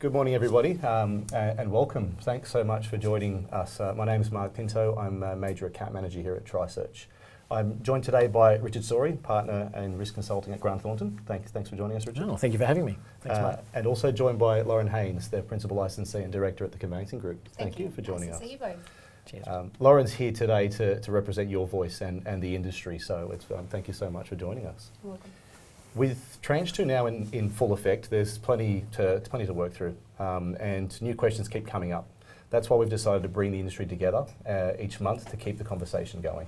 Good morning, everybody, and welcome. Thanks so much for joining us. My name is Mark Pinto. I'm a Major Account Manager here at triSearch. I'm joined today by Richard Sorey, Partner in Risk Consulting at Grant Thornton. Thanks for joining us, Richard. Oh, thank you for having me. Thanks, Mark. And also joined by Lauren Haynes, their Principal Licensee and Director at the Conveyancing Group. Thank you for joining us. Nice to see you both. Cheers. Lauren's here today to represent your voice and the industry, so it's, thank you so much for joining us. You're welcome. With Tranche 2 now in full effect, there's plenty to work through, and new questions keep coming up. That's why we've decided to bring the industry together each month to keep the conversation going.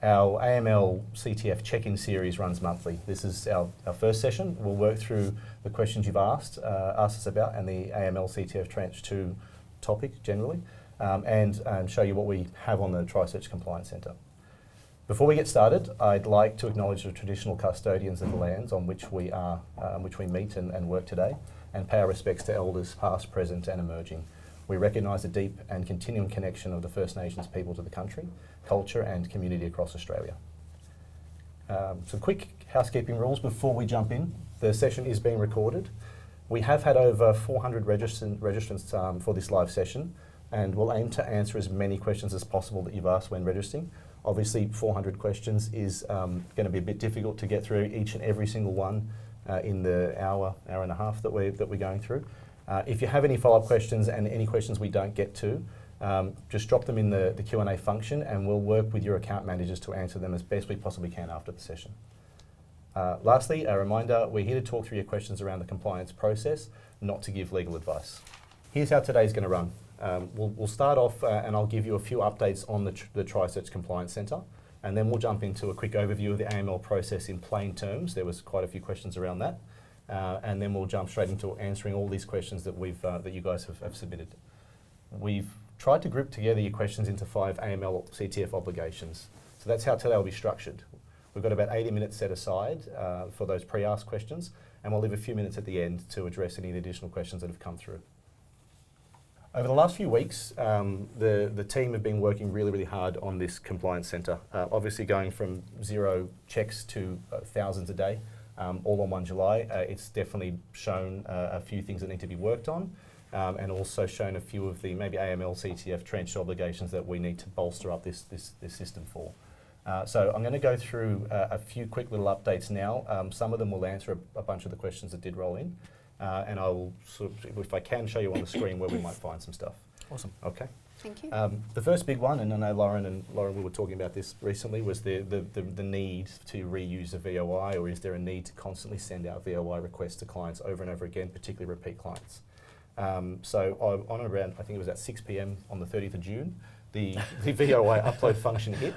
Our AML CTF Check-In series runs monthly. This is our first session. We'll work through the questions you've asked us about and the AML CTF Tranche 2 topic generally, and show you what we have on the triSearch Compliance Centre. Before we get started, I'd like to acknowledge the traditional custodians of the lands on which we meet and work today, and pay our respects to elders past, present and emerging. We recognise the deep and continuing connection of the First Nations people to the country, culture and community across Australia. Some quick housekeeping rules before we jump in. The session is being recorded. We have had over 400 registrants for this live session, and we'll aim to answer as many questions as possible that you've asked when registering. Obviously, 400 questions is going to be a bit difficult to get through each and every single one in the hour and a half that we're going through. If you have any follow-up questions and any questions we don't get to, just drop them in the Q&A function and we'll work with your account managers to answer them as best we possibly can after the session. Lastly, a reminder, we're here to talk through your questions around the compliance process, not to give legal advice. Here's how today's going to run. We'll start off and I'll give you a few updates on the triSearch Compliance Centre, and then we'll jump into a quick overview of the AML process in plain terms. There was quite a few questions around that, and then we'll jump straight into answering all these questions that you guys have submitted. We've tried to group together your questions into 5 AML CTF obligations, so that's how today will be structured. We've got about 80 minutes set aside for those pre-asked questions, and we'll leave a few minutes at the end to address any additional questions that have come through. Over the last few weeks, the team have been working really hard on this compliance centre. Obviously going from 0 checks to thousands a day, all on 1 July. It's definitely shown a few things that need to be worked on, and also shown a few of the maybe AML CTF tranche obligations that we need to bolster up this system for. So I'm going to go through a few quick little updates now. Some of them will answer a bunch of the questions that did roll in. And I will, if I can, show you on the screen where we might find some stuff. Awesome. Okay. Thank you. The first big one, and I know Lauren, we were talking about this recently, was the need to reuse a VOI, or is there a need to constantly send out VOI requests to clients over and over again, particularly repeat clients? So on around, I think it was at 6 p.m. on the 30th of June, the VOI upload function hit.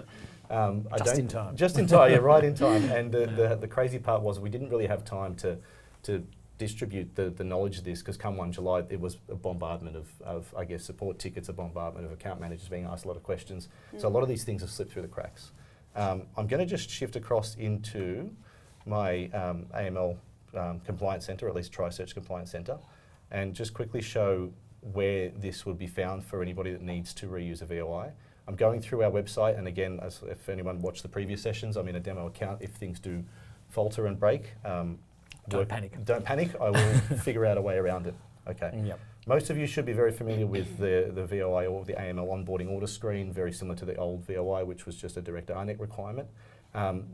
Just in time. Just in time, yeah, right in time. And the crazy part was we didn't really have time to distribute the knowledge of this, because come 1 July it was a bombardment of I guess support tickets, a bombardment of account managers being asked a lot of questions. So a lot of these things have slipped through the cracks. I'm going to just shift across into my AML Compliance Centre, or at least triSearch Compliance Centre, and just quickly show where this would be found for anybody that needs to reuse a VOI. I'm going through our website, and again, if anyone watched the previous sessions, I'm in a demo account. If things do falter and break, Don't panic. Don't panic. I will figure out a way around it. Okay. Yep. Most of you should be very familiar with the VOI, or the AML onboarding order screen, very similar to the old VOI, which was just a direct RNET requirement.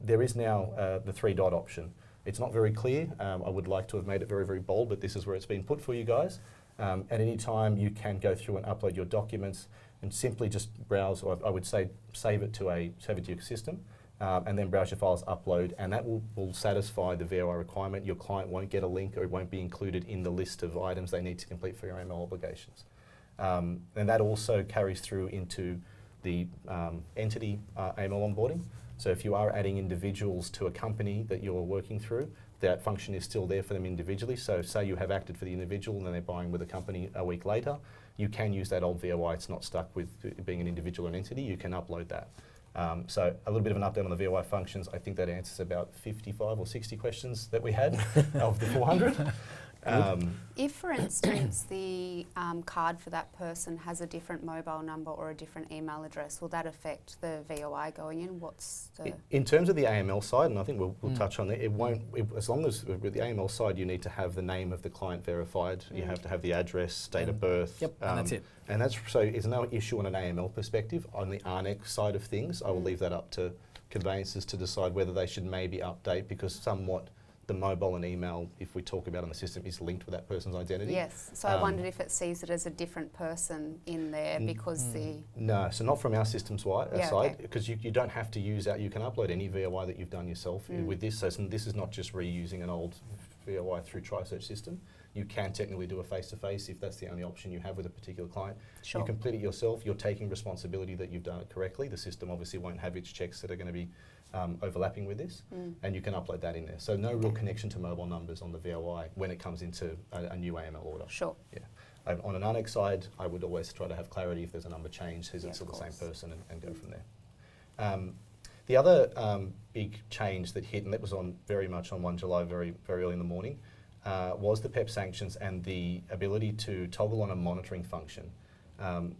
There is now the 3-dot option. It's not very clear. I would like to have made it very bold, but this is where it's been put for you guys. At any time, you can go through and upload your documents and simply just browse, or I would say save it to your system. And then browse your files, upload, and that will satisfy the VOI requirement. Your client won't get a link, or it won't be included in the list of items they need to complete for your AML obligations. And that also carries through into the entity AML onboarding. So if you are adding individuals to a company that you're working through, that function is still there for them individually. So say you have acted for the individual and then they're buying with a company a week later, you can use that old VOI. It's not stuck with being an individual or an entity. You can upload that. So a little bit of an update on the VOI functions. I think that answers about 55 or 60 questions that we had of the 400. If, for instance, the card for that person has a different mobile number or a different email address, will that affect the VOI going in? What's the... In terms of the AML side, and I think we'll touch on it, as long as with the AML side you need to have the name of the client verified, you have to have the address, date of birth. Yep, and that's it. And that's, so it's no issue on an AML perspective. On the ARNEC side of things, I will leave that up to conveyancers to decide whether they should maybe update, because somewhat the mobile and email, if we talk about on the system, is linked with that person's identity. Yes, so I wondered if it sees it as a different person in there because the... No, so not from our system side, okay. because you don't have to use that. You can upload any VOI that you've done yourself with this. So this is not just reusing an old VOI through triSearch system. You can technically do a face-to-face if that's the only option you have with a particular client. Sure. You complete it yourself. You're taking responsibility that you've done it correctly. The system obviously won't have its checks that are going to be overlapping with this, and you can upload that in there. So no real connection to mobile numbers on the VOI when it comes into a new AML order. Sure. Yeah. On an ARNEC side, I would always try to have clarity if there's a number change, is it still the same person, and go from there. The other big change that hit, and that was very much on 1 July, very early in the morning, was the PEP sanctions and the ability to toggle on a monitoring function.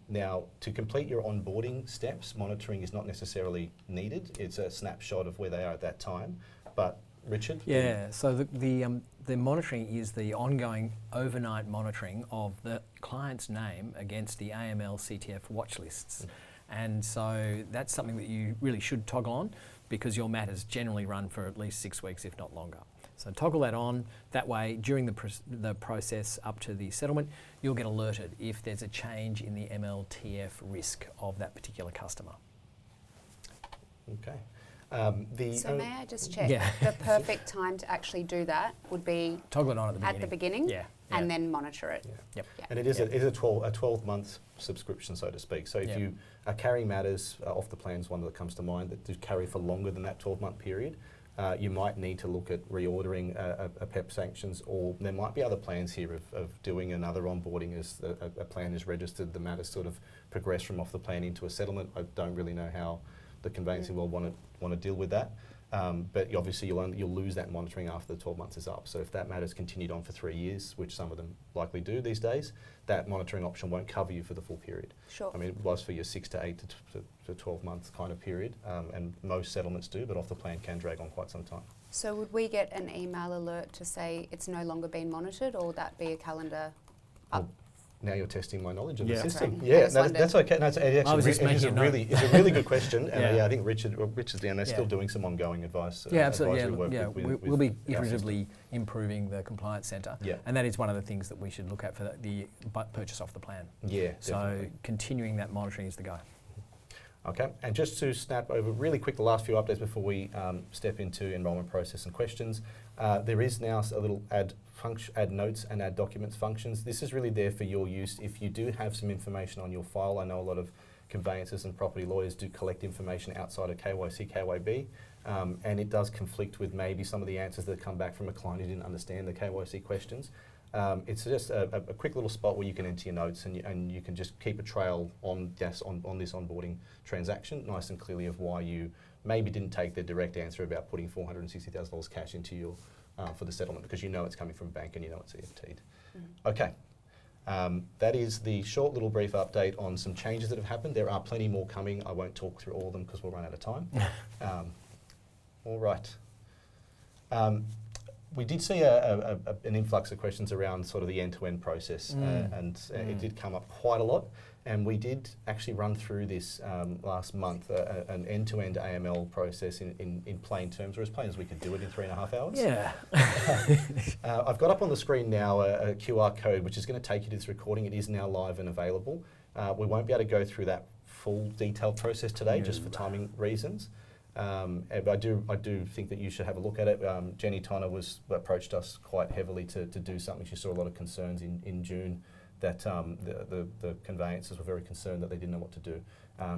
Now, to complete your onboarding steps, monitoring is not necessarily needed. It's a snapshot of where they are at that time. But Richard? Yeah, so the monitoring is the ongoing overnight monitoring of the client's name against the AML CTF watch lists. And so that's something that you really should toggle on, because your matters generally run for at least 6 weeks, if not longer. So toggle that on. That way, during the process up to the settlement, you'll get alerted if there's a change in the MLTF risk of that particular customer. Okay. So may I just check? Yeah. The perfect time to actually do that would be toggle it on at the beginning, yeah. and then monitor it. Yeah. Yep. Yeah. And it is a 12-month subscription, so to speak. So if you are carrying matters off the plans, one that comes to mind that do carry for longer than that 12-month period, you might need to look at reordering a PEP sanctions, or there might be other plans here of doing another onboarding as a plan is registered, the matters sort of progress from off the plan into a settlement. I don't really know how the conveyancing will want to deal with that. But obviously you'll lose that monitoring after the 12 months is up. So if that matter's continued on for 3 years, which some of them likely do these days, that monitoring option won't cover you for the full period. Sure. I mean, it was for your 6 to 8 to 12 month kind of period, and most settlements do, but off the plan can drag on quite some time. So would we get an email alert to say it's no longer being monitored, or would that be a calendar up? Now you're testing my knowledge of Yeah. the system. Right. Yeah, that's okay. No, it's a really good question, and Yeah. I think Richard's down there still doing some ongoing advice. Yeah, absolutely. advisory work with We'll be our iteratively improving the compliance centre, Yeah. and that is one of the things that we should look at for the purchase off the plan. Yeah, So definitely. continuing that monitoring is the go. Okay, and just to snap over really quick the last few updates before we step into enrolment process and questions. There is now a little add notes and add documents functions. This is really there for your use. If you do have some information on your file, I know a lot of conveyancers and property lawyers do collect information outside of KYC, KYB, and it does conflict with maybe some of the answers that come back from a client who didn't understand the KYC questions. It's just a quick little spot where you can enter your notes, and you can just keep a trail on this onboarding transaction, nice and clearly, of why you maybe didn't take the direct answer about putting $460,000 cash into your for the settlement, because you know it's coming from a bank and you know it's EFT'd. Okay, that is the short little brief update on some changes that have happened. There are plenty more coming. I won't talk through all of them because we'll run out of time. All right. We did see an influx of questions around sort of the end-to-end process, and it did come up quite a lot. And we did actually run through this last month, an end-to-end AML process in plain terms, or as plain as we could do it in 3.5 hours. Yeah. I've got up on the screen now a QR code which is going to take you to this recording. It is now live and available. We won't be able to go through that full detailed process today, just for timing reasons. But I do think that you should have a look at it. Jenny Tonner approached us quite heavily to do something. She saw a lot of concerns in June that the conveyancers were very concerned that they didn't know what to do.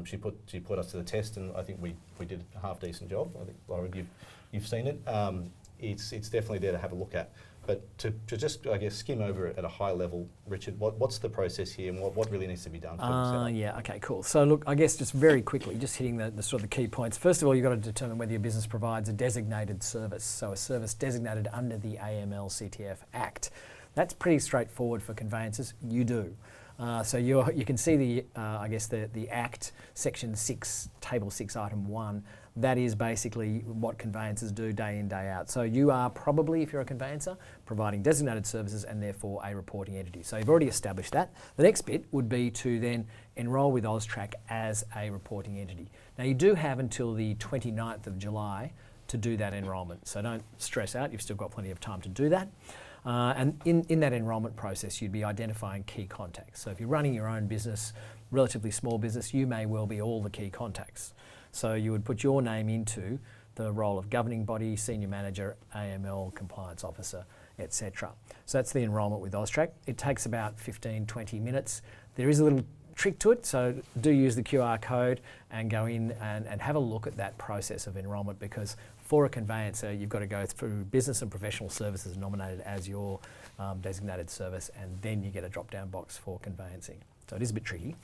She put us to the test, and I think we did a half decent job. I think, Laura, you've seen it. It's definitely there to have a look at. But to just, I guess, skim over it at a high level, Richard, what's the process here, and what really needs to be done for the setup? Yeah, okay, cool. So look, I guess just very quickly, just hitting the sort of the key points. First of all, you've got to determine whether your business provides a designated service, so a service designated under the AML CTF Act. That's pretty straightforward for conveyancers. You do. So you can see the Act Section 6, Table 6, Item 1. That is basically what conveyancers do day in, day out. So you are probably, if you're a conveyancer, providing designated services and therefore a reporting entity. So you've already established that. The next bit would be to then enrol with AUSTRAC as a reporting entity. Now you do have until the 29th of July to do that enrolment. So don't stress out, you've still got plenty of time to do that. And in that enrolment process, you'd be identifying key contacts. So if you're running your own business, relatively small business, you may well be all the key contacts. So you would put your name into the role of governing body, senior manager, AML, compliance officer, etc. So that's the enrolment with AUSTRAC. It takes about 15, 20 minutes. There is a little trick to it, so do use the QR code and go in and have a look at that process of enrolment, because for a conveyancer, you've got to go through business and professional services nominated as your designated service, and then you get a drop-down box for conveyancing. So it is a bit tricky.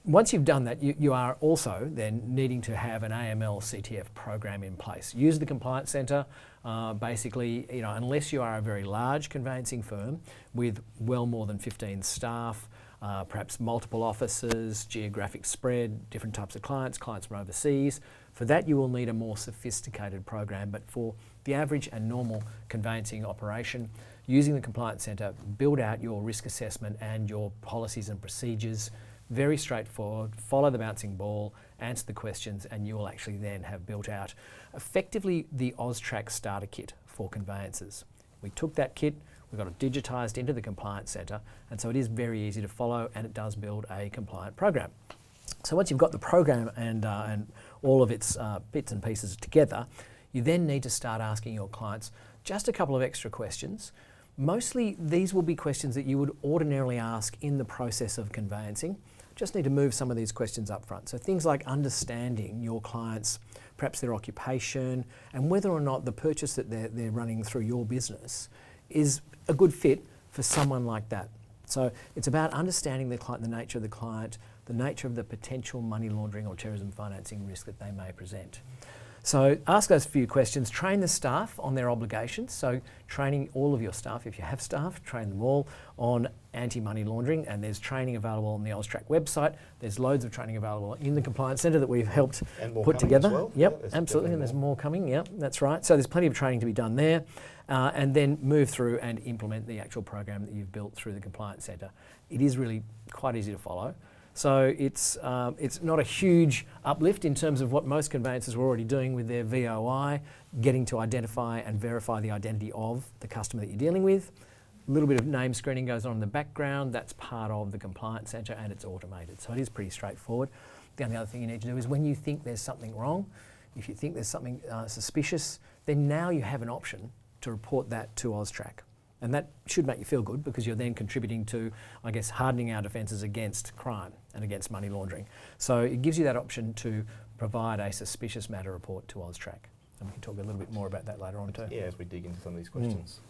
Once you've done that, you are also then needing to have an AML CTF program in place. Use the Compliance Centre. Basically, unless you are a very large conveyancing firm with well more than 15 staff, perhaps multiple offices, geographic spread, different types of clients from overseas. For that, you will need a more sophisticated program, but for the average and normal conveyancing operation, using the Compliance Centre, build out your risk assessment and your policies and procedures. Very straightforward, follow the bouncing ball, answer the questions, and you will actually then have built out effectively the AUSTRAC starter kit for conveyancers. We took that kit, we got it digitised into the Compliance Centre, and so it is very easy to follow, and it does build a compliant program. So once you've got the program and all of its bits and pieces together, you then need to start asking your clients just a couple of extra questions. Mostly these will be questions that you would ordinarily ask in the process of conveyancing. Just need to move some of these questions up front. So things like understanding your clients, perhaps their occupation, and whether or not the purchase that they're running through your business is a good fit for someone like that. So it's about understanding the client, the nature of the client, the nature of the potential money laundering or terrorism financing risk that they may present. So ask those few questions, train the staff on their obligations. So training all of your staff, if you have staff, train them all on anti-money laundering, and there's training available on the AUSTRAC website. There's loads of training available in the Compliance Centre that we've helped put together. As well. Yep, Yeah, absolutely, and there's more coming. Yep, that's right. So there's plenty of training to be done there, and then move through and implement the actual program that you've built through the Compliance Centre. It is really quite easy to follow. So it's not a huge uplift in terms of what most conveyancers were already doing with their VOI, getting to identify and verify the identity of the customer that you're dealing with. A little bit of name screening goes on in the background. That's part of the Compliance Centre, and it's automated. So it is pretty straightforward. The only other thing you need to do is when you think there's something wrong, if you think there's something suspicious, then now you have an option to report that to AUSTRAC. And that should make you feel good, because you're then contributing to, I guess, hardening our defences against crime and against money laundering. So it gives you that option to provide a suspicious matter report to AUSTRAC. And we can talk a little bit more about that later on too. Yeah, as we dig into some of these questions.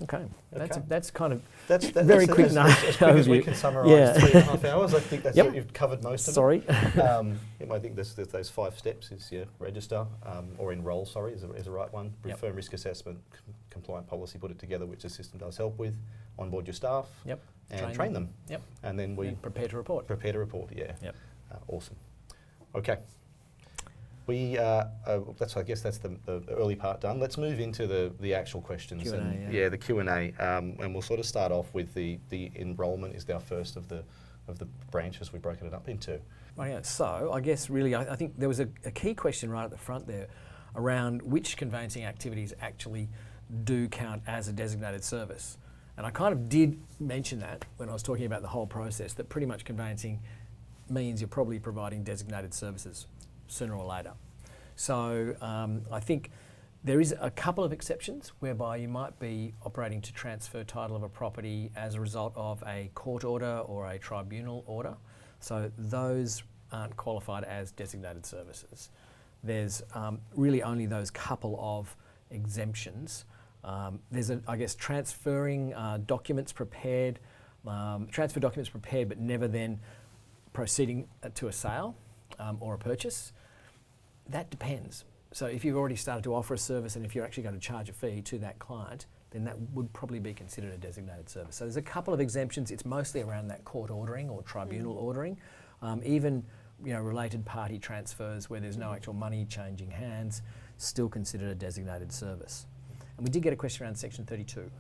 Okay, Okay. That's kind of That's very quick as quick as we overview. can summarise Yeah. 3.5 hours. I think that's Yep. what you've covered most of Sorry. it. I think there's those 5 steps is register or enrol, is the right one. Yep. Firm risk assessment, compliant policy, put it together, which the system does help with. Onboard your staff. Yep. And train them. Yep. And then we And prepare to report. prepare to report. Yeah. Yep. Awesome. Okay. We I guess that's the early part done. Let's move into the actual questions. Q&A, and yeah. the Q&A, and we'll sort of start off with the enrolment is our first of the branches. We've broken it up into. Right, yeah. So I guess really I think there was a key question right at the front there around which conveyancing activities actually do count as a designated service. And I kind of did mention that when I was talking about the whole process, that pretty much conveyancing means you're probably providing designated services sooner or later. So I think there is a couple of exceptions whereby you might be operating to transfer title of a property as a result of a court order or a tribunal order. So those aren't qualified as designated services. There's really only those couple of exemptions. There's, I guess, transferring documents prepared, transfer documents prepared but never then proceeding to a sale or a purchase. That depends. So if you've already started to offer a service and if you're actually going to charge a fee to that client, then that would probably be considered a designated service. So there's a couple of exemptions. It's mostly around that court ordering or tribunal ordering. Even related party transfers where there's no actual money changing hands, still considered a designated service. And we did get a question around Section 32.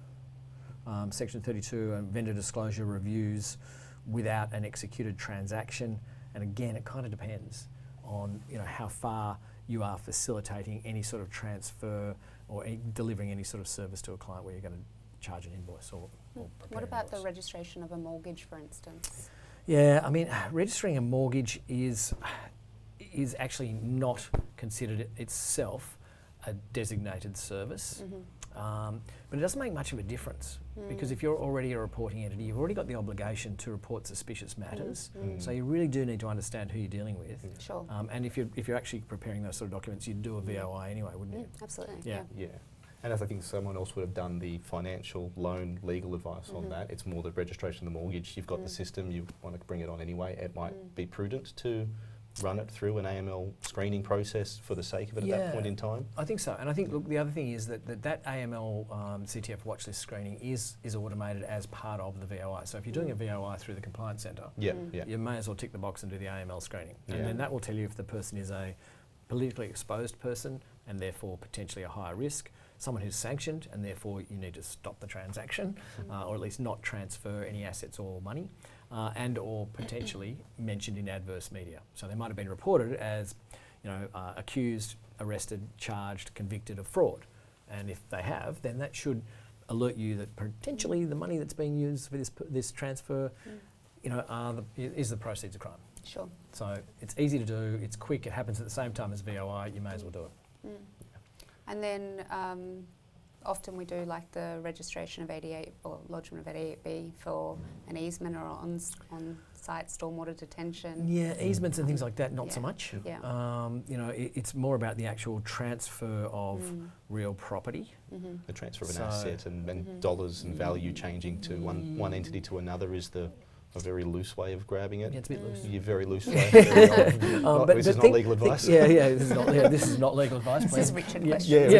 Section 32, vendor disclosure reviews without an executed transaction. And again, it kind of depends on how far you are facilitating any sort of transfer or delivering any sort of service to a client where you're going to charge an invoice or prepare What about the invoice. registration of a mortgage, for instance? Yeah, I mean, registering a mortgage is actually not considered itself a designated service. But it doesn't make much of a difference because if you're already a reporting entity, you've already got the obligation to report suspicious matters. So you really do need to understand who you're dealing with. Sure. And if you're actually preparing those sort of documents, you'd do a VOI anyway, wouldn't you? Absolutely. Yeah. Yeah. And as I think someone else would have done the financial loan legal advice on that, it's more the registration of the mortgage. You've got the system, you want to bring it on anyway. It might be prudent to run it through an AML screening process for the sake of it at that point in time. I think so. And I think, look, the other thing is that AML CTF watchlist screening is automated as part of the VOI. So if you're doing a VOI through the Compliance Centre, you may as well tick the box and do the AML screening. And then that will tell you if the person is a politically exposed person and therefore potentially a higher risk, someone who's sanctioned and therefore you need to stop the transaction or at least not transfer any assets or money, and or potentially mentioned in adverse media. So they might have been reported as accused, arrested, charged, convicted of fraud. And if they have, then that should alert you that potentially the money that's being used for this transfer is the proceeds of crime. Sure. So it's easy to do, it's quick, it happens at the same time as VOI, you may as well do it. And then often we do like the registration of 88 or lodgement of 88B for an easement or on-site stormwater detention. Yeah, easements and things like that, not so Yeah. much. Yeah. It's more about the actual transfer of real property. The transfer of an asset and dollars and value changing to one entity to another is a very loose way of grabbing it. Yeah, it's a bit loose. Your very loose way. This is not legal advice. This is not legal advice. This please. is Richard questions.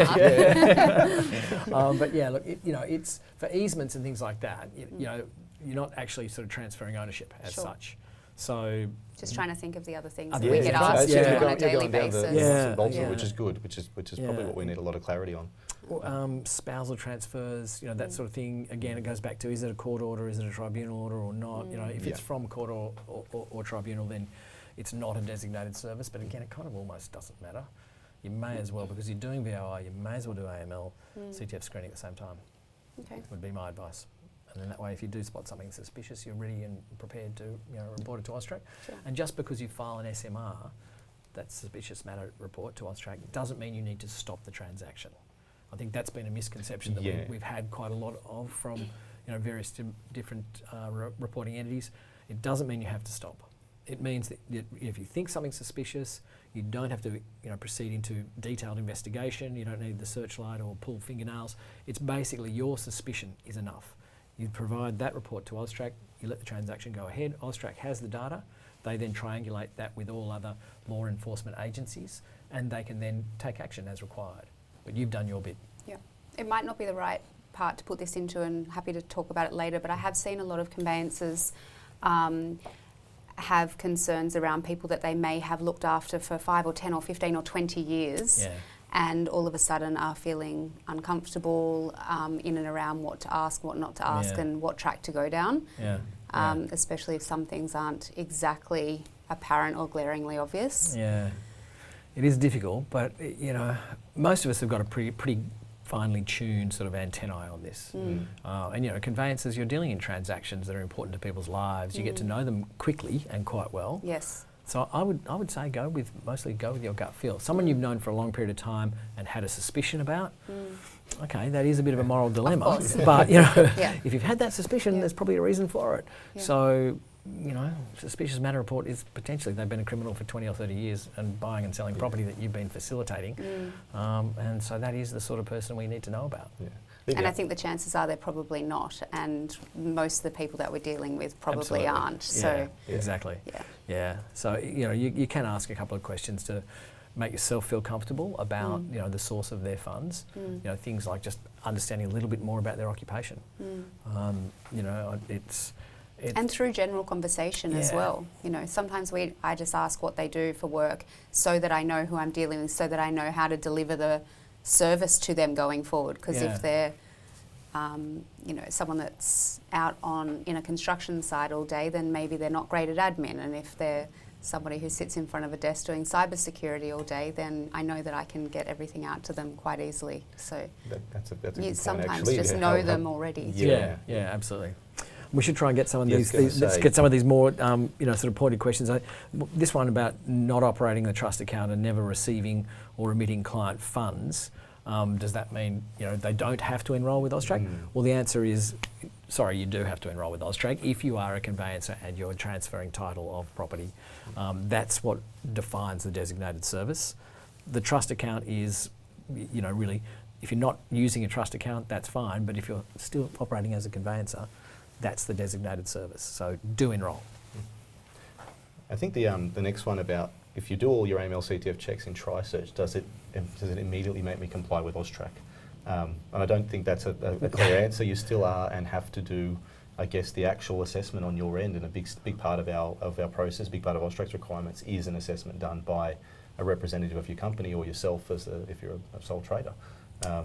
But yeah, look, it's for easements and things like that. You're not actually sort of transferring ownership as such. So Just trying to think of the other things Other that we things. get asked Yeah. to do on a You're daily going down basis. the nuts and bolts of it, Yeah. which is good, which is probably what we need a lot of clarity on. spousal transfers, that sort of thing. Again, it goes back to, is it a court order, is it a tribunal order or not? If it's from court or tribunal, then it's not a designated service. But again, it kind of almost doesn't matter. You may as well, because you're doing VOI, you may as well do AML, CTF screening at the same time. Okay. Would be my advice. And then that way, if you do spot something suspicious, you're ready and prepared to report it to AUSTRAC. Sure. And just because you file an SMR, that suspicious matter report to AUSTRAC, doesn't mean you need to stop the transaction. I think that's been a misconception that we've had quite a lot of from various different reporting entities. It doesn't mean you have to stop. It means that if you think something's suspicious, you don't have to proceed into detailed investigation. You don't need the searchlight or pull fingernails. It's basically your suspicion is enough. You provide that report to AUSTRAC, you let the transaction go ahead. AUSTRAC has the data. They then triangulate that with all other law enforcement agencies, and they can then take action as required. But you've done your bit. Yeah. It might not be the right part to put this into, and happy to talk about it later, but I have seen a lot of conveyancers have concerns around people that they may have looked after for 5 or 10 or 15 or 20 years. Yeah. And all of a sudden are feeling uncomfortable in and around what to ask, what not to ask, and what track to go down. Especially if some things aren't exactly apparent or glaringly obvious. Yeah, it is difficult, but most of us have got a pretty finely tuned sort of antennae on this. And conveyancers, you're dealing in transactions that are important to people's lives. You get to know them quickly and quite well. Yes. So I would say go with your gut feel. Someone you've known for a long period of time and had a suspicion about. Okay, that is a bit of a moral dilemma. But if you've had that suspicion, there's probably a reason for it. Yeah. So suspicious matter report is potentially they've been a criminal for 20 or 30 years and buying and selling property that you've been facilitating. And so that is the sort of person we need to know about. And I think the chances are they're probably not, and most of the people that we're dealing with probably aren't. So exactly. Yeah. So you can ask a couple of questions to make yourself feel comfortable about the source of their funds. Things like just understanding a little bit more about their occupation. And through general conversation as well. Sometimes I just ask what they do for work so that I know who I'm dealing with, so that I know how to deliver the service to them going forward. Because if they're, someone that's out in a construction site all day, then maybe they're not great at admin. And if they're somebody who sits in front of a desk doing cybersecurity all day, then I know that I can get everything out to them quite easily. So that's a good point, sometimes actually. just know them already. Yeah, absolutely. We should try and get some of let's get some of these more, sort of pointed questions. This one about not operating the trust account and never receiving or remitting client funds. Does that mean they don't have to enrol with AUSTRAC? Well, the answer is, sorry, you do have to enrol with AUSTRAC if you are a conveyancer and you're transferring title of property. That's what defines the designated service. The trust account is, really, if you're not using a trust account, that's fine. But if you're still operating as a conveyancer, that's the designated service. So do enrol. I think the next one about if you do all your AML CTF checks in triSearch, does it immediately make me comply with AUSTRAC? And I don't think that's a clear answer. You still are and have to do, I guess, the actual assessment on your end. And a big part of our process, big part of AUSTRAC's requirements is an assessment done by a representative of your company or yourself if you're a sole trader.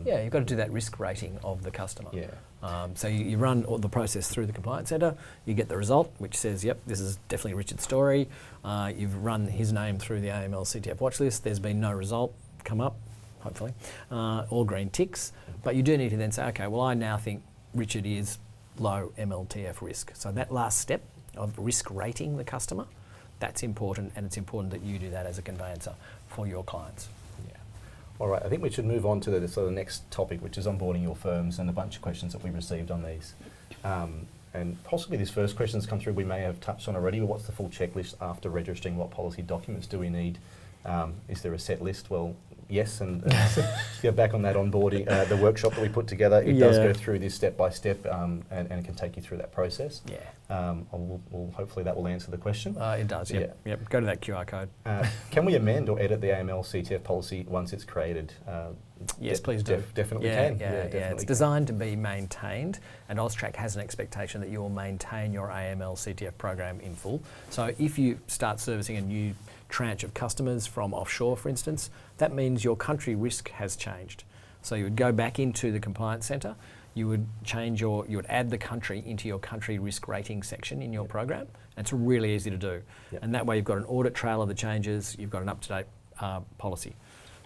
You've got to do that risk rating of the customer. Yeah. So you run all the process through the Compliance Centre, you get the result which says, yep, this is definitely Richard's story. You've run his name through the AML CTF watchlist, there's been no result come up, hopefully, all green ticks. But you do need to then say, okay, well I now think Richard is low MLTF risk. So that last step of risk rating the customer, that's important, and it's important that you do that as a conveyancer for your clients. All right, I think we should move on to the next topic, which is onboarding your firms, and a bunch of questions that we received on these. And possibly this first question that's come through we may have touched on already, but what's the full checklist after registering? What policy documents do we need? Is there a set list? Well, yes, and get back on that onboarding, the workshop that we put together, it does go through this step by step and it can take you through that process. Hopefully that will answer the question. It does, yep. Go to that QR code. Can we amend or edit the AML CTF policy once it's created? Yes, please do. Definitely can. It's designed to be maintained, and AUSTRAC has an expectation that you will maintain your AML CTF program in full. So if you start servicing a new tranche of customers from offshore, for instance, that means your country risk has changed. So you would go back into the Compliance Centre, you would add the country into your country risk rating section in your program, and it's really easy to do. And that way you've got an audit trail of the changes, you've got an up-to-date policy.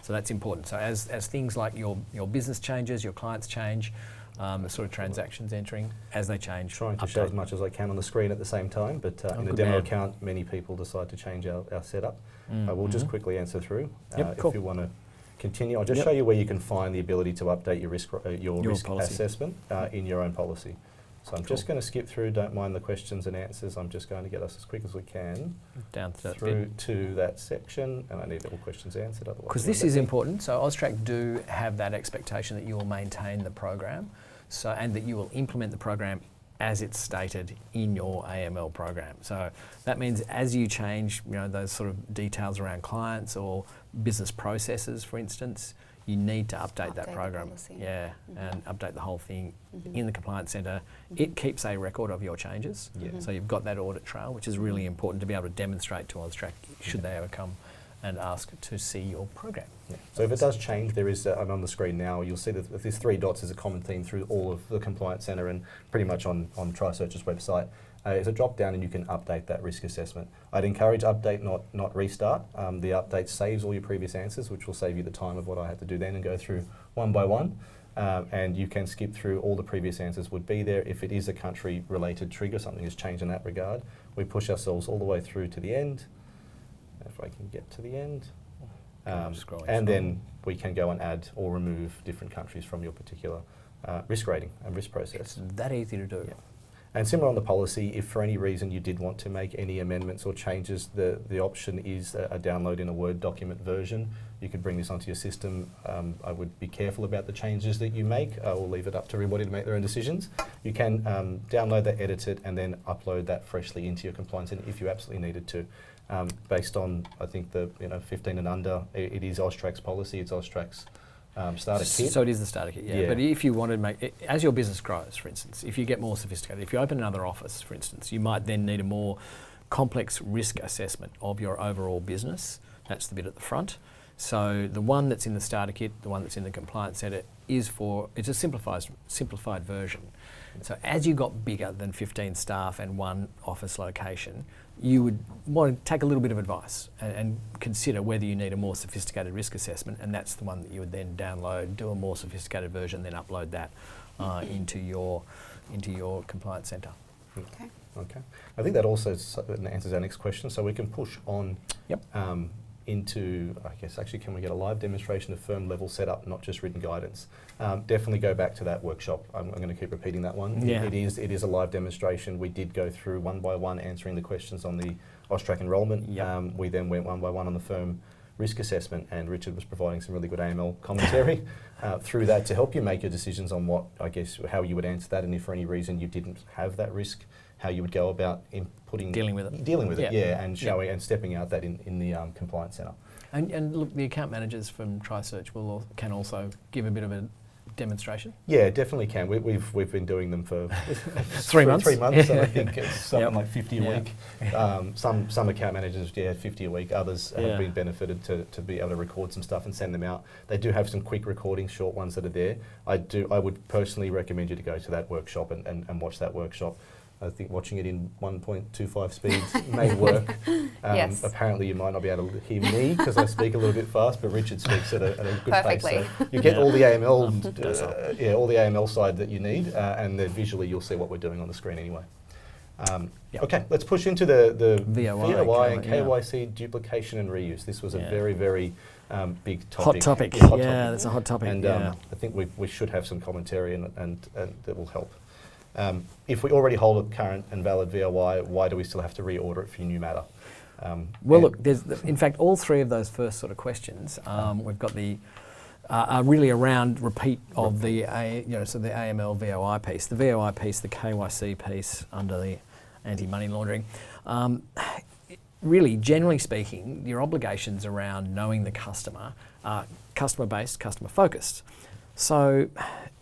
So that's important. So as things like your business changes, your clients change, the sort of transactions entering, as they change. Trying to show as much as I can on the screen at the same time, but in the demo account, many people decide to change our setup. We'll just quickly answer through. If you want to continue, I'll just show you where you can find the ability to update your risk assessment in your own policy. So I'm just going to skip through, don't mind the questions and answers, I'm just going to get us as quick as we can down to that through to that section, and I need all questions answered otherwise. Because this is important, so AUSTRAC do have that expectation that you will maintain the program, and that you will implement the program as it's stated in your AML program. So that means as you change, those sort of details around clients or business processes, for instance, you need to update that program. And update the whole thing in the Compliance Centre. It keeps a record of your changes. So you've got that audit trail, which is really important to be able to demonstrate to AUSTRAC should they ever come and ask to see your program. So if it does change, there is, I'm on the screen now, you'll see that there's 3 dots as a common theme through all of the Compliance Centre and pretty much on triSearch's website. It's a drop down and you can update that risk assessment. I'd encourage update, not restart. The update saves all your previous answers, which will save you the time of what I had to do then and go through one by one. And you can skip through all the previous answers would be there. If it is a country related trigger, something has changed in that regard, we push ourselves all the way through to the end. If I can get to the end. And then we can go and add or remove different countries from your particular risk rating and risk process. It's that easy to do. And similar on the policy, if for any reason you did want to make any amendments or changes, the option is a download in a Word document version. You could bring this onto your system. I would be careful about the changes that you make. I will leave it up to everybody to make their own decisions. You can download that, edit it, and then upload that freshly into your compliance, and if you absolutely needed to. based on, I think, the 15 and under, it is AUSTRAC's policy, it's AUSTRAC's starter kit. So it is the starter kit, yeah. But if you want to make, as your business grows, for instance, if you get more sophisticated, if you open another office, for instance, you might then need a more complex risk assessment of your overall business. That's the bit at the front. So the one that's in the starter kit, the one that's in the Compliance Centre, it's a simplified version. So as you got bigger than 15 staff and one office location, you would want to take a little bit of advice and consider whether you need a more sophisticated risk assessment, and that's the one that you would then download, do a more sophisticated version, then upload that into your Compliance Centre. Okay. I think that also answers our next question, so we can push on into, I guess, actually, can we get a live demonstration of firm level setup, not just written guidance? Definitely go back to that workshop. I'm going to keep repeating that one. Yeah. It is a live demonstration. We did go through one by one answering the questions on the AUSTRAC enrolment. Yep. We then went one by one on the firm risk assessment, and Richard was providing some really good AML commentary through that to help you make your decisions on what, I guess, how you would answer that, and if for any reason you didn't have that risk, how you would go about dealing with it, and showing and stepping out that in the Compliance Centre. And look, the account managers from triSearch can also give a bit of a demonstration. Yeah, definitely can. We've been doing them for 3 months. 3 months, and I think it's something like 50 a Yeah. week. Some account managers, 50 a week. Others have been benefited to be able to record some stuff and send them out. They do have some quick recordings, short ones that are there. I would personally recommend you to go to that workshop and watch that workshop. I think watching it in 1.25 speeds may work. Yes. Apparently you might not be able to hear me because I speak a little bit fast, but Richard speaks at a good Perfectly. pace. So you get all the AML, all the AML side that you need, and then visually you'll see what we're doing on the screen anyway. Okay, let's push into the VOI and KYC duplication and reuse. This was a very, very big topic. Hot topic. That's a hot topic. And I think we should have some commentary and that will help. If we already hold a current and valid VOI, why do we still have to reorder it for your new matter? Well, look, in fact, all three of those first sort of questions, we've got are really around repeat of the AML VOI piece, the VOI piece, the KYC piece under the anti-money laundering. Really, generally speaking, your obligations around knowing the customer are customer-based, customer-focused. So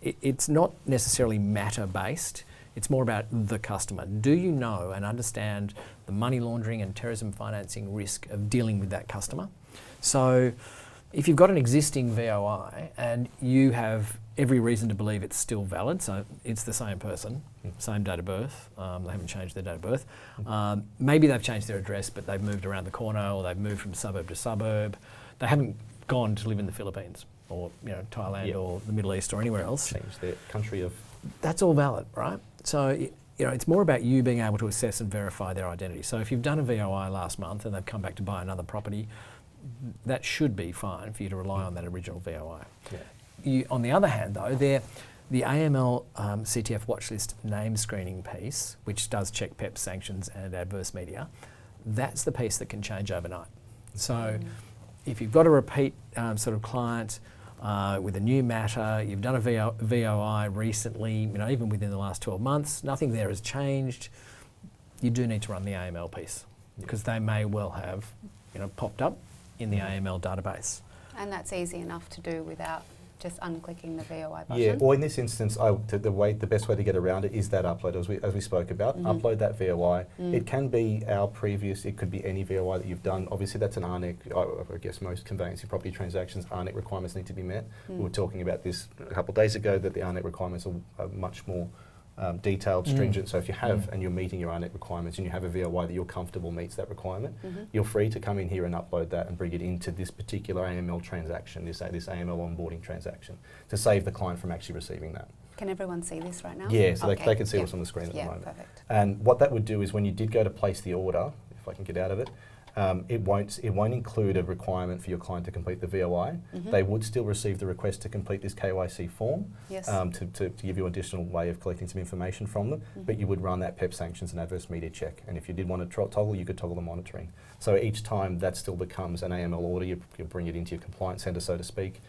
it's not necessarily matter-based, it's more about the customer. Do you know and understand the money laundering and terrorism financing risk of dealing with that customer? So if you've got an existing VOI and you have every reason to believe it's still valid, so it's the same person, same date of birth, they haven't changed their date of birth, maybe they've changed their address but they've moved around the corner, or they've moved from suburb to suburb, they haven't gone to live in the Philippines or Thailand or the Middle East or anywhere else. Change their country of... That's all valid, right? So it's more about you being able to assess and verify their identity. So if you've done a VOI last month and they've come back to buy another property, that should be fine for you to rely on that original VOI. Yeah. On the other hand though, the AML CTF watchlist name screening piece, which does check PEPs, sanctions and adverse media, that's the piece that can change overnight. So if you've got a repeat sort of client with a new matter, you've done a VOI recently, even within the last 12 months, nothing there has changed, you do need to run the AML piece because they may well have popped up in the AML database. And that's easy enough to do without just unclicking the VOI button. Yeah, or in this instance, the best way to get around it is that upload, as we spoke about. Upload that VOI. It can be our previous, it could be any VOI that you've done. Obviously, that's an RNEC. I guess most conveyancing property transactions, RNEC requirements need to be met. We were talking about this a couple of days ago, that the RNEC requirements are much more detailed, stringent. So if you have and you're meeting your RNEC requirements and you have a VOI that you're comfortable meets that requirement, you're free to come in here and upload that and bring it into this particular AML transaction, this AML onboarding transaction, to save the client from actually receiving that. Can everyone see this right now? Yeah, so they can see what's on the screen at the moment. Perfect. And what that would do is when you did go to place the order, if I can get out of it, it won't include a requirement for your client to complete the VOI. They would still receive the request to complete this KYC form to give you an additional way of collecting some information from them, but you would run that PEP sanctions and adverse media check. And if you did want to toggle, you could toggle the monitoring. So each time that still becomes an AML order, you bring it into your Compliance Centre, so to speak,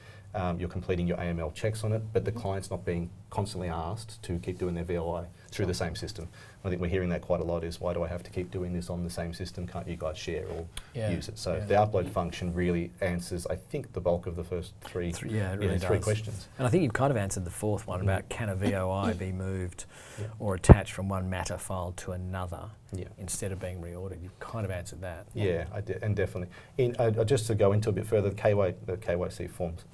you're completing your AML checks on it, but the client's not being constantly asked to keep doing their VOI through the same system. I think we're hearing that quite a lot is, why do I have to keep doing this on the same system? Can't you guys share or use it? So the upload function really answers, I think, the bulk of the first three questions. And I think you've kind of answered the fourth one about, can a VOI be moved or attached from one matter file to another instead of being reordered? You've kind of answered that. Yeah, and definitely. Just to go into a bit further, the KYC forms.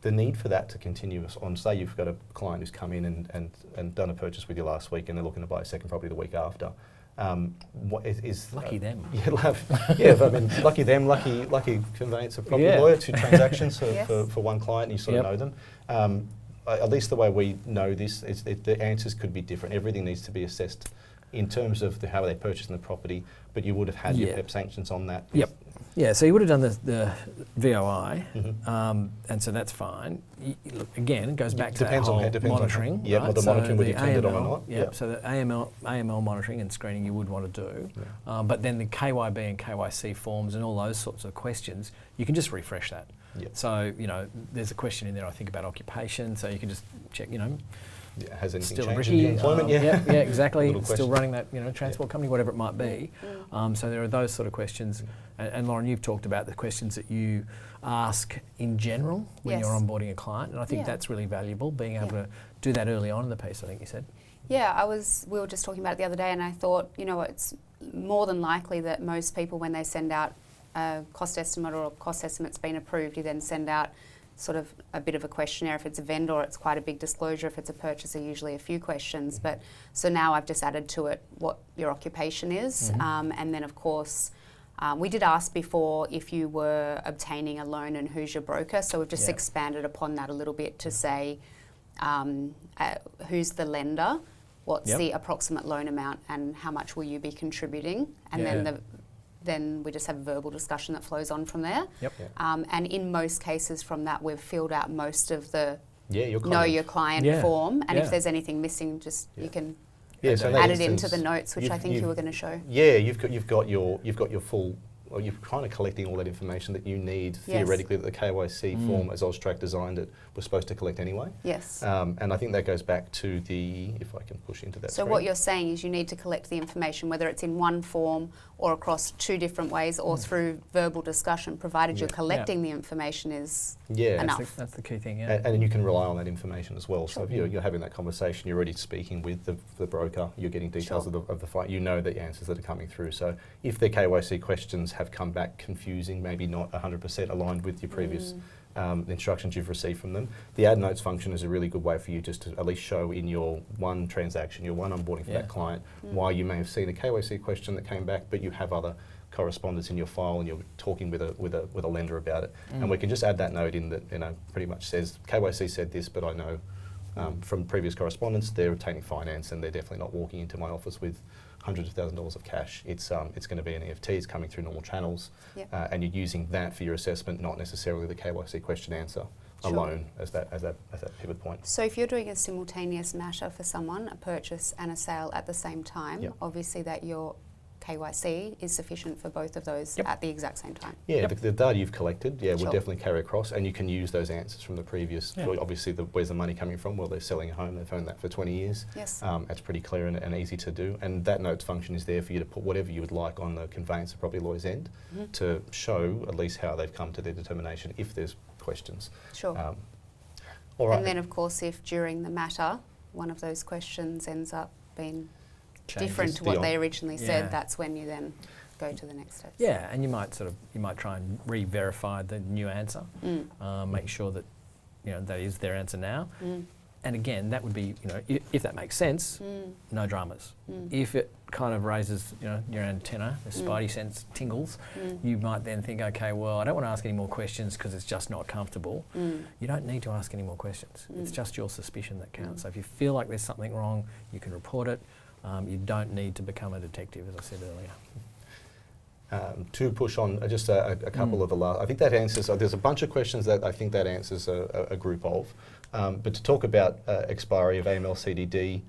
The need for that to continue on, say you've got a client who's come in and done a purchase with you last week and they're looking to buy a second property the week after. Lucky them. I mean, lucky them, lucky conveyancer property lawyer, 2 transactions for one client, and you sort of know them. At least the way we know this, is the answers could be different. Everything needs to be assessed in terms of how they purchased the property, but you would have had your PEP sanctions on that. Yeah, so you would have done the VOI, and so that's fine. Look, again, it goes back to that whole monitoring. Right? The monitoring whether you turned it on or not. So the AML monitoring and screening you would want to do. But then the KYB and KYC forms and all those sorts of questions, you can just refresh that. So, there's a question in there, I think, about occupation, so you can just check, has anything still changed in your employment? Exactly. Still running that, transport company, whatever it might be. So there are those sort of questions. And Lauren, you've talked about the questions that you ask in general when you're onboarding a client, and I think that's really valuable, being able to do that early on in the piece, I think you said. Yeah, we were just talking about it the other day, and I thought, it's more than likely that most people, when they send out a cost estimate or a cost estimate's been approved, you then send out sort of a bit of a questionnaire. If it's a vendor, it's quite a big disclosure. If it's a purchaser, usually a few questions. But so now I've just added to it what your occupation is. And then, of course, we did ask before if you were obtaining a loan and who's your broker. So we've just expanded upon that a little bit to say who's the lender, what's the approximate loan amount, and how much will you be contributing. And then we just have a verbal discussion that flows on from there. And in most cases from that, we've filled out most of the know your client form. And if there's anything missing, just you can so add it into the notes, which I think you were going to show. Yeah, you've got your full. Or you're kind of collecting all that information that you need theoretically that the KYC form, as AUSTRAC designed it, was supposed to collect anyway. And I think that goes back to if I can push into that. So what you're saying is you need to collect the information, whether it's in one form or across 2 different ways or through verbal discussion, provided you're collecting the information is enough. That's the key thing, And you can rely on that information as well. So if you're having that conversation, you're already speaking with the broker, you're getting details of the fight, you know the answers that are coming through. So if the KYC questions have come back confusing, maybe not 100% aligned with your previous instructions you've received from them, the add notes function is a really good way for you just to at least show in your one transaction, your one onboarding for that client, why you may have seen a KYC question that came back, but you have other correspondence in your file and you're talking with a lender about it. And we can just add that note in that pretty much says, KYC said this, but I know from previous correspondence they're obtaining finance and they're definitely not walking into my office with hundreds of $1,000s of cash. It's going to be an EFT, it's coming through normal channels, and you're using that for your assessment, not necessarily the KYC question answer alone as that pivot point. So if you're doing a simultaneous matter for someone, a purchase and a sale at the same time, obviously that your KYC is sufficient for both of those at the exact same time. The data you've collected, will definitely carry across, and you can use those answers from the previous. Obviously, where's the money coming from? Well, they're selling a home. They've owned that for 20 years. That's pretty clear and easy to do. And that notes function is there for you to put whatever you would like on the conveyancer property lawyer's end to show at least how they've come to their determination if there's questions. All right. And then, of course, if during the matter one of those questions ends up being different to what they originally said, that's when you then go to the next steps. And you might try and re-verify the new answer, make sure that that is their answer now. And again, that would be, if that makes sense, no dramas. If it kind of raises, your antenna, the spidey sense tingles, you might then think, okay, well, I don't want to ask any more questions because it's just not comfortable. You don't need to ask any more questions. It's just your suspicion that counts. So if you feel like there's something wrong, you can report it. You don't need to become a detective, as I said earlier. To push on just a couple of the last, I think that answers, there's a bunch of questions that I think that answers a group of, but to talk about expiry of AML CDD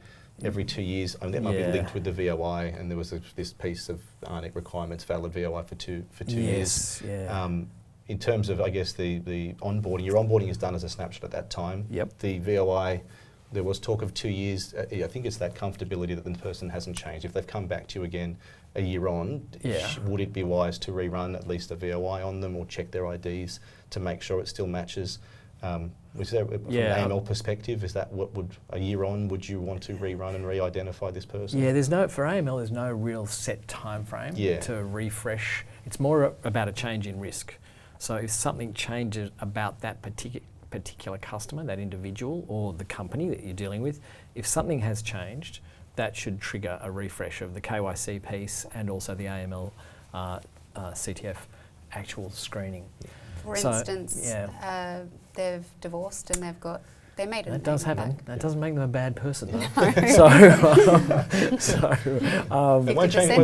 every 2 years, that might be linked with the VOI, and there was this piece of ARNIC requirements, valid VOI for two years. in terms of, I guess, the onboarding, your onboarding is done as a snapshot at that time. Yep. The VOI, there was talk of 2 years. I think it's that comfortability that the person hasn't changed. If they've come back to you again a year on, would it be wise to rerun at least a VOI on them or check their IDs to make sure it still matches? Was there, from an AML perspective, is that what would, a year on, would you want to rerun and re-identify this person? Yeah, for AML, there's no real set time frame to refresh. It's more about a change in risk. So if something changes about that particular customer, that individual or the company that you're dealing with, if something has changed, that should trigger a refresh of the KYC piece and also the AML CTF actual screening. For instance, they've divorced and they made it. That does happen. That doesn't make them a bad person, though. No. It won't change. It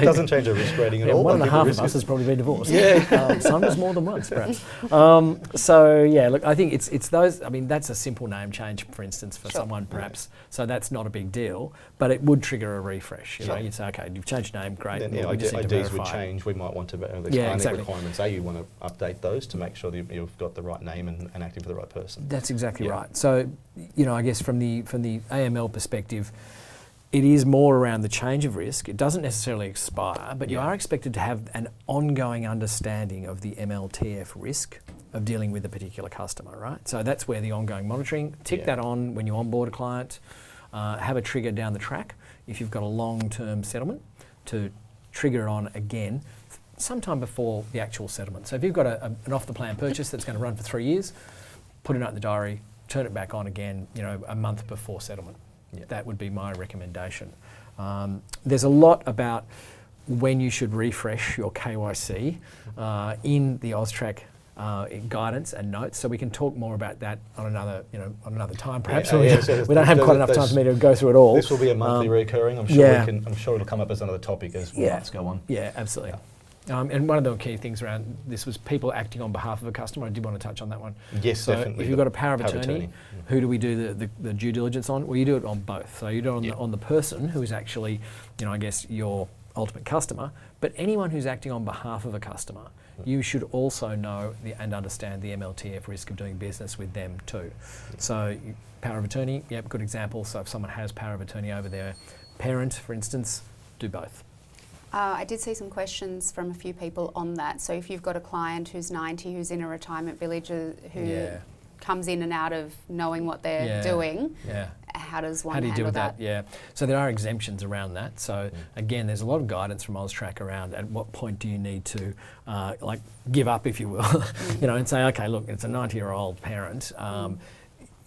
doesn't change the risk rating at all. 1.5 of us has probably been divorced. Yeah, sometimes more than once, perhaps. Look, I think it's those. I mean, that's a simple name change, for instance, for someone, perhaps. So that's not a big deal, but it would trigger a refresh. You know, you'd say, okay, you've changed your name, great. Then IDs would change. We might want to. Requirements are you want to update those to make sure that you've got the right name and acting for the right person. That's exactly right. So, I guess from the AML perspective, it is more around the change of risk. It doesn't necessarily expire, but you are expected to have an ongoing understanding of the MLTF risk of dealing with a particular customer, right? So that's where the ongoing monitoring, tick that on when you onboard a client, have a trigger down the track if you've got a long-term settlement to trigger it on again sometime before the actual settlement. So if you've got an off-the-plan purchase that's going to run for 3 years, put a note in the diary, turn it back on again, a month before settlement. That would be my recommendation. There's a lot about when you should refresh your KYC in the AUSTRAC guidance and notes, so we can talk more about that on another time, perhaps. We don't have quite enough time for me to go through it all. This will be a monthly recurring. I'm sure it'll come up as another topic as months go on. Yeah, absolutely. And one of the key things around this was people acting on behalf of a customer. I did want to touch on that one. Yes, so definitely. If you've got a power of attorney, who do we do the due diligence on? Well, you do it on both. So you do it on the person who is actually, I guess, your ultimate customer, but anyone who's acting on behalf of a customer, you should also know and understand the MLTF risk of doing business with them too. So power of attorney, good example. So if someone has power of attorney over their parent, for instance, do both. I did see some questions from a few people on that. So if you've got a client who's 90, who's in a retirement village, who comes in and out of knowing what they're doing, how does one handle deal with that? Yeah, so there are exemptions around that. So again, there's a lot of guidance from AUSTRAC around at what point do you need to give up, if you will, and say, okay, look, it's a 90-year-old parent.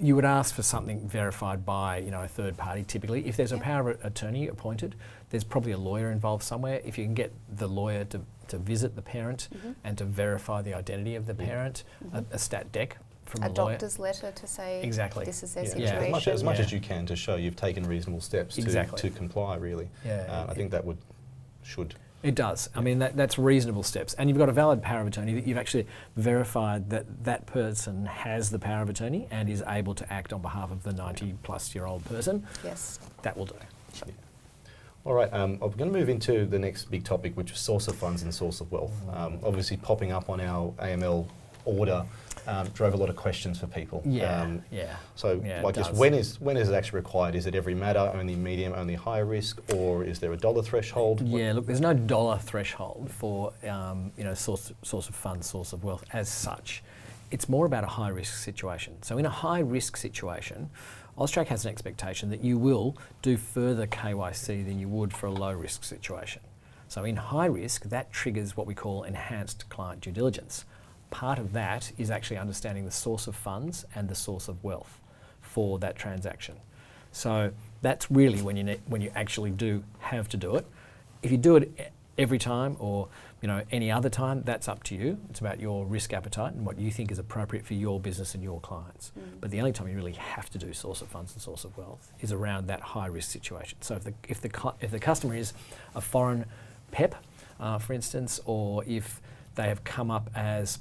You would ask for something verified by a third party typically. If there's a power of attorney appointed, there's probably a lawyer involved somewhere. If you can get the lawyer to visit the parent and to verify the identity of the parent, a stat dec from a lawyer. Doctor's letter to say this is their situation. Yeah. As much as you can to show you've taken reasonable steps to comply, really. I think that should. It does. I mean, that's reasonable steps. And you've got a valid power of attorney that you've actually verified that person has the power of attorney and is able to act on behalf of the 90-plus-year-old person. Yes. That will do. So. All right, I'm going to move into the next big topic, which is source of funds and source of wealth. Obviously, popping up on our AML order drove a lot of questions for people. So I guess when is it actually required? Is it every matter, only medium, only high risk, or is there a dollar threshold? Yeah, look, there's no dollar threshold for source of funds, source of wealth as such. It's more about a high risk situation. So in a high risk situation, AUSTRAC has an expectation that you will do further KYC than you would for a low risk situation. So in high risk, that triggers what we call enhanced client due diligence. Part of that is actually understanding the source of funds and the source of wealth for that transaction. So that's really when you actually do have to do it. If you do it every time or any other time, that's up to you. It's about your risk appetite and what you think is appropriate for your business and your clients. But the only time you really have to do source of funds and source of wealth is around that high risk situation. So if the customer is a foreign PEP, for instance, or if they have come up as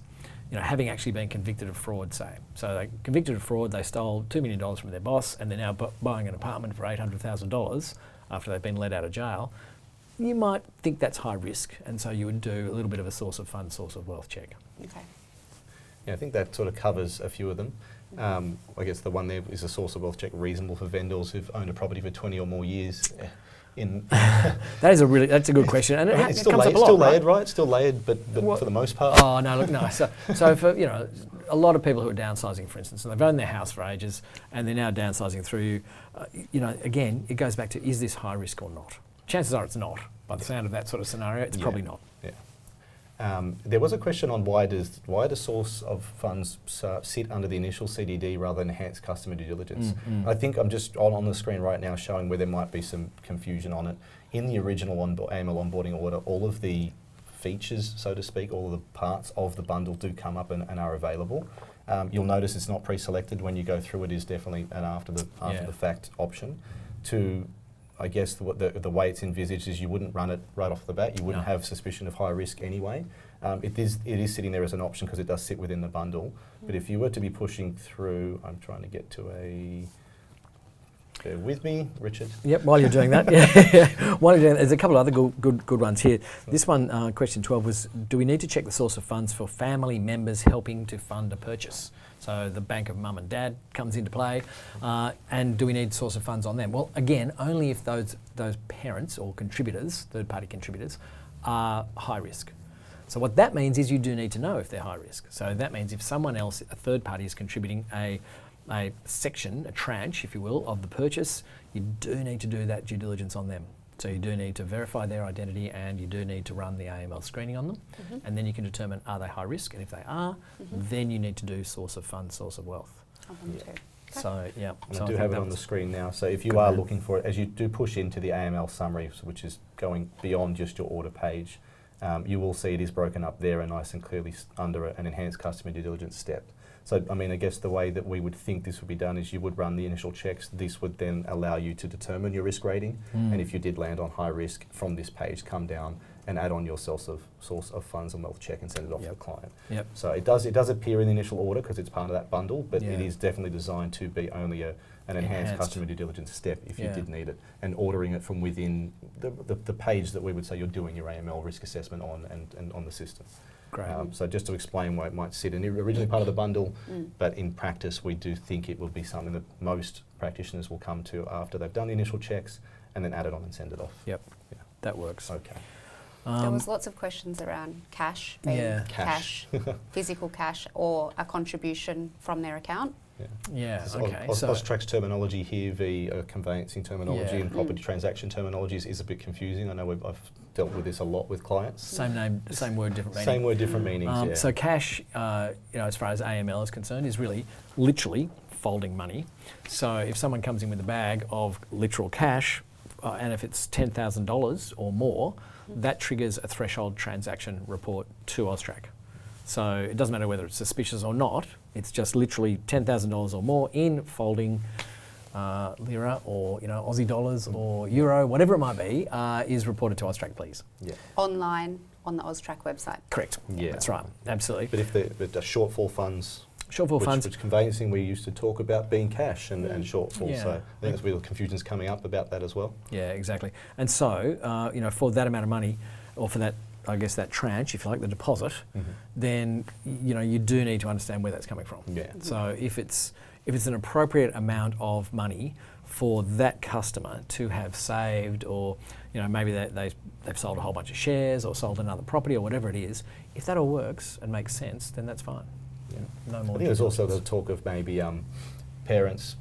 having actually been convicted of fraud, say. So they convicted of fraud, they stole $2 million from their boss and they're now buying an apartment for $800,000 after they've been let out of jail. you might think that's high risk, and so you would do a little bit of a source of funds, source of wealth check. Okay. Yeah, I think that sort of covers a few of them. I guess the one there is a source of wealth check reasonable for vendors who've owned a property for 20 or more years. That's a good question, and it's still layered, right? It's still layered, but for the most part. Oh no, look, no. So for a lot of people who are downsizing, for instance, and they've owned their house for ages, and they're now downsizing through. Again, it goes back to, is this high risk or not? Chances are it's not. By the sound of that sort of scenario, it's probably not. Yeah. There was a question on why does source of funds sit under the initial CDD rather than enhanced customer due diligence. I think I'm just on the screen right now showing where there might be some confusion on it. In the original AML onboarding order, all of the features, so to speak, all of the parts of the bundle do come up and are available. You'll notice it's not pre-selected when you go through. It is definitely an after the fact option. I guess the way it's envisaged is you wouldn't run it right off the bat. You wouldn't have suspicion of high risk anyway. It is sitting there as an option because it does sit within the bundle. But if you were to be pushing through, I'm trying to get to bear with me, Richard. Yep, while you're doing that, while you're doing that, there's a couple of other good ones here. This one, question 12, was, do we need to check the source of funds for family members helping to fund a purchase? So the bank of mum and dad comes into play, and do we need source of funds on them? Well, again, only if those parents or contributors, third-party contributors, are high risk. So what that means is you do need to know if they're high risk. So that means if someone else, a third party, is contributing a section, a tranche, if you will, of the purchase, you do need to do that due diligence on them. So you do need to verify their identity, and you do need to run the AML screening on them, and then you can determine, are they high risk, and if they are, then you need to do source of funds, source of wealth. So yeah, and I do have it on the screen now. So if you are looking for it, as you do push into the AML summary, which is going beyond just your order page, you will see it is broken up there and nice and clearly under an enhanced customer due diligence step. So, I mean, I guess the way that we would think this would be done is you would run the initial checks. This would then allow you to determine your risk rating. And if you did land on high risk, from this page, come down and add on your source of funds and wealth check and send it off to the client. So it does appear in the initial order because it's part of that bundle, but it is definitely designed to be only an enhanced customer due diligence step if you did need it, and ordering it from within the page that we would say you're doing your AML risk assessment on and on the system. Great. So just to explain why it might sit in originally part of the bundle, but in practice we do think it will be something that most practitioners will come to after they've done the initial checks and then add it on and send it off. Yep, that works. Okay. There was lots of questions around cash, being cash, physical cash, or a contribution from their account. Okay. Austrac's terminology here, the conveyancing terminology and property transaction terminologies is a bit confusing. I know I've dealt with this a lot with clients. Same name, same word, different meaning. Same word, different meanings. So cash, as far as AML is concerned, is really literally folding money. So if someone comes in with a bag of literal cash, and if it's $10,000 or more, that triggers a threshold transaction report to Austrac. So it doesn't matter whether it's suspicious or not, it's just literally $10,000 or more in folding lira or Aussie dollars or euro, whatever it might be, is reported to Austrac, please. Online on the Austrac website. Correct. Yeah, that's right. Absolutely. But if the shortfall funds, which conveyancing we used to talk about being cash and shortfall. So I think there's real confusions coming up about that as well. Yeah, exactly. And so for that amount of money, or for that, I guess, that tranche, if you like, the deposit, then you do need to understand where that's coming from. So if it's an appropriate amount of money for that customer to have saved, or maybe they've sold a whole bunch of shares or sold another property or whatever it is, if that all works and makes sense, then that's fine. No more. I think there's also the talk of maybe parents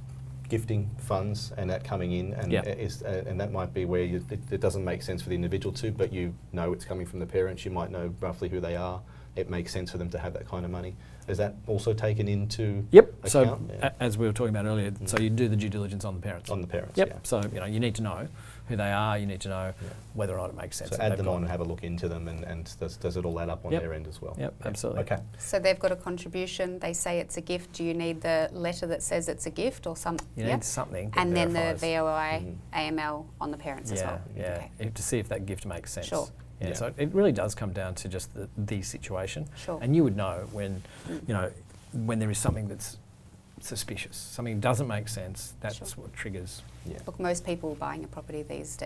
gifting funds and that coming in, and and that might be where it doesn't make sense for the individual to, but it's coming from the parents. You might know roughly who they are. It makes sense for them to have that kind of money. Is that also taken into account? So as we were talking about earlier, so you do the due diligence on the parents. On the parents. So you need to know who they are. You need to know whether or not it makes sense. So add them on and have a look into them, and does it all add up on their end as well? Absolutely. Okay. So they've got a contribution. They say it's a gift. Do you need the letter that says it's a gift or something? You need something. And then the VOI AML on the parents as well. To see if that gift makes sense. Sure. So it really does come down to just the situation. Sure. And you would know when, when there is something that's suspicious. Something doesn't make sense. That's what triggers. Yeah. Look, most people buying a property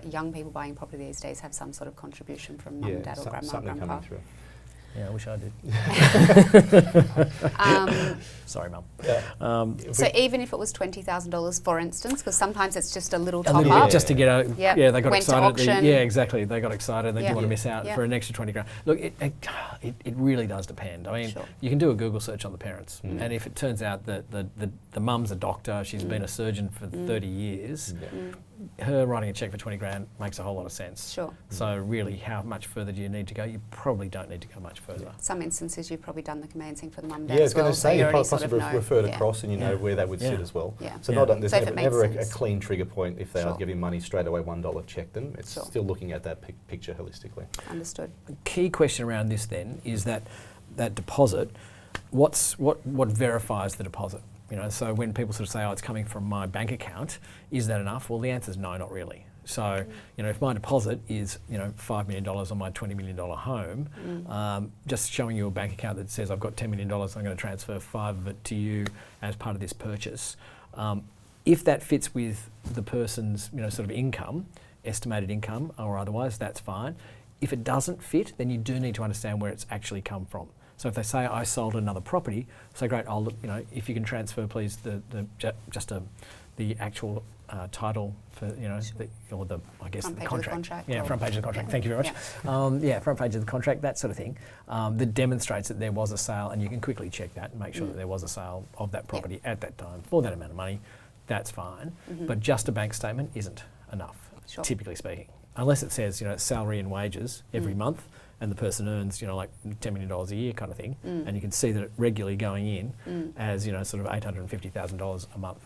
young people buying a property these days have some sort of contribution from mum and dad or grandma or grandpa. Coming through. Yeah, I wish I did. Sorry, Mum. So even if it was $20,000, for instance, because sometimes it's just a little top bit up. just to get out. Yep. Yeah, they got Went to excited. auction. Yeah, exactly. They got excited. They didn't want to miss out Yeah. for an extra 20 grand. Look, it really does depend. I mean, you can do a Google search on the parents, and if it turns out that the mum's a doctor, she's been a surgeon for 30 years. Her writing a cheque for 20 grand makes a whole lot of sense. Sure. So really, how much further do you need to go? You probably don't need to go much further. Some instances you've probably done the conveyancing for the mum and dad Yeah, I was as well. going to say, you you already possibly sort of know. referred across and you know where they would sit as well. Yeah. So there's So if it never makes a sense. clean trigger point if they are giving money straight away, $1 check them. It's Sure. still looking at that picture holistically. Understood. The key question around this then is that deposit, what verifies the deposit? You know, so when people sort of say, oh, it's coming from my bank account, is that enough? Well, the answer is no, not really. So, you know, if my deposit is, you know, $5 million on my $20 million home, just showing you a bank account that says I've got $10 million, I'm going to transfer 5 of it to you as part of this purchase. If that fits with the person's, you know, sort of income, estimated income or otherwise, that's fine. If it doesn't fit, then you do need to understand where it's actually come from. So if they say I sold another property, say great, you know, if you can transfer please the actual title for, you know, I guess Front the page contract. of the contract. Yeah, front page of the contract. Yeah. Thank you very much. Front page of the contract, that sort of thing, that demonstrates that there was a sale, and you can quickly check that and make sure that there was a sale of that property at that time for that amount of money. That's fine, but just a bank statement isn't enough, typically speaking, unless it says, you know, salary and wages every month, and the person earns, you know, like $10 million a year kind of thing, and you can see that it regularly going in as, you know, sort of $850,000 a month.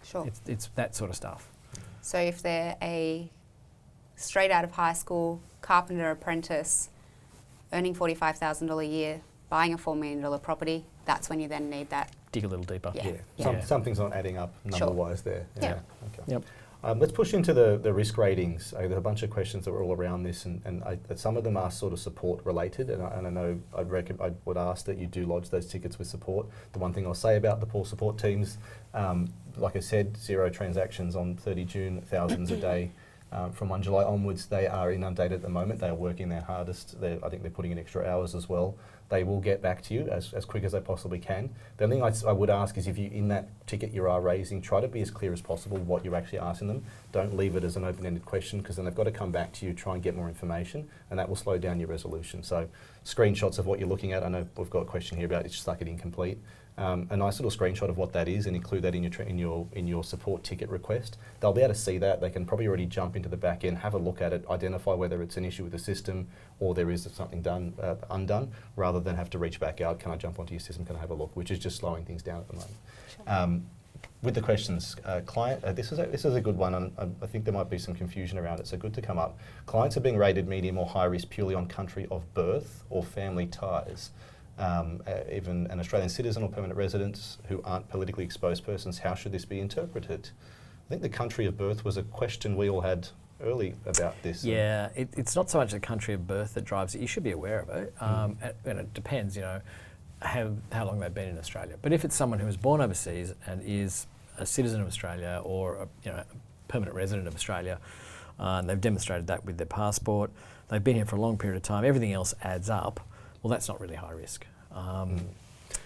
Sure. It's that sort of stuff. So if they're a straight out of high school carpenter apprentice, earning $45,000 a year, buying a $4 million property, that's when you then need that. Dig a little deeper. Yeah. Something's not adding up number-wise there. Yeah. Okay. Yep. Let's push into the risk ratings. There are a bunch of questions that were all around this, and some of them are sort of support related, and I know I would ask that you do lodge those tickets with support. The one thing I'll say about the poor support teams, like I said, 0 transactions on 30 June, thousands a day. From 1 July onwards, they are inundated at the moment. They are working their hardest. I think they're putting in extra hours as well. They will get back to you as quick as they possibly can. The only thing I would ask is if you, in that ticket you are raising, try to be as clear as possible what you're actually asking them. Don't leave it as an open-ended question, because then they've got to come back to you, try and get more information, and that will slow down your resolution. So screenshots of what you're looking at. I know we've got a question here about it's stuck at incomplete. A nice little screenshot of what that is, and include that in your support ticket request. They'll be able to see that. They can probably already jump into the back end, have a look at it, identify whether it's an issue with the system or there is something undone, rather than have to reach back out. Can I jump onto your system? Can I have a look? Which is just slowing things down at the moment. Sure. With the questions, client, this is a good one, and I think there might be some confusion around it, so good to come up. Clients are being rated medium or high risk purely on country of birth or family ties. Even an Australian citizen or permanent residents who aren't politically exposed persons, how should this be interpreted? I think the country of birth was a question we all had early about this. Yeah, it's not so much the country of birth that drives it. You should be aware of it, and it depends, you know, how long they've been in Australia. But if it's someone who was born overseas and is a citizen of Australia or a permanent resident of Australia, and they've demonstrated that with their passport, they've been here for a long period of time, everything else adds up, well, that's not really high risk.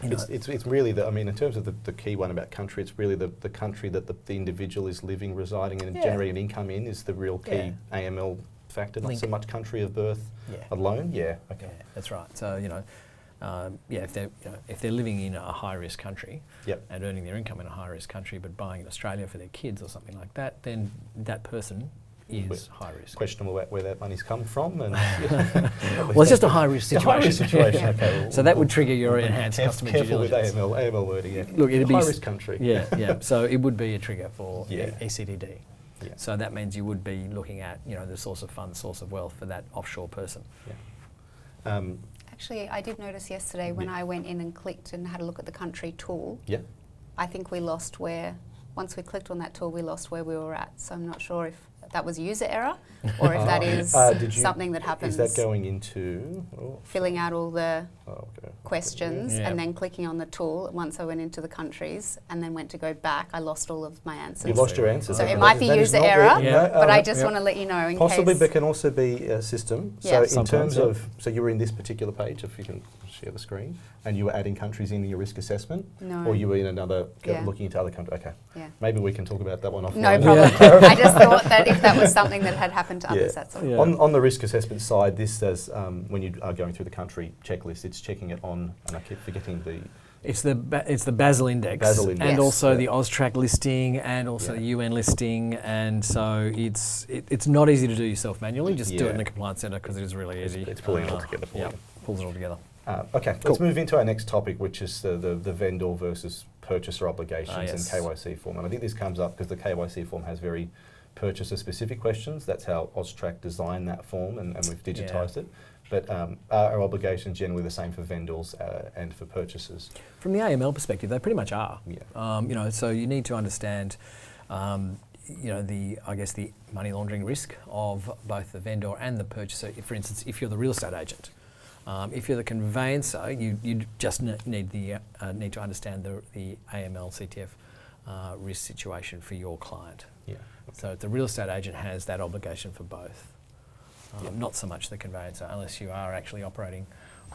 It's really, in terms of the key one about country, it's really the country that the individual is living, residing in, and generating income in is the real key AML factor, not so much country of birth alone. Yeah, okay. Yeah, that's right. So, if they're living in a high risk country and earning their income in a high risk country, but buying in Australia for their kids or something like that, then that person is high risk. Questionable where that money's come from. And well, it's just a high risk situation. High risk situation. Okay. So that would trigger your enhanced customer due diligence. Careful with AML wording. Yeah. Look, it'd be high risk country. Yeah. So it would be a trigger for ECDD. Yeah. So that means you would be looking at the source of funds, source of wealth for that offshore person. Yeah. Actually, I did notice yesterday when I went in and clicked and had a look at the country tool. Yeah. I think we lost once we clicked on that tool, we lost where we were at. So I'm not sure if that was user error, or if that is something that happens. Is that going into filling out all the questions and then clicking on the tool? Once I went into the countries and then went to go back, I lost all of my answers. You lost your answers. So it might be user error, but I just want to let you know in possibly, case. but can also be a system. Yeah. So in terms of, so you were in this particular page, if you can share the screen, and you were adding countries in your risk assessment, or you were in another, looking into other countries. Okay, maybe we can talk about that one offline. No problem. I just thought that if that was something that had happened to others, that's all. On the risk assessment side, this says when you are going through the country checklist, it's checking it on, and I keep forgetting the. It's the Basel Index, and also the AUSTRAC listing, and also the UN listing, and so it's not easy to do yourself manually. Just do it in the Compliance Centre because it is really easy. It's pulling it all together for you. Pulls it all together. Okay, let's move into our next topic, which is the vendor versus purchaser obligations and KYC form. And I think this comes up because the KYC form has very purchaser-specific questions. That's how AUSTRAC designed that form, and we've digitised it. But are obligations generally the same for vendors and for purchasers? From the AML perspective, they pretty much are. Yeah. So you need to understand, the money laundering risk of both the vendor and the purchaser. For instance, if you're the real estate agent, if you're the conveyancer, you just need to understand the AML CTF risk situation for your client. Yeah. So the real estate agent has that obligation for both. Not so much the conveyancer, unless you are actually operating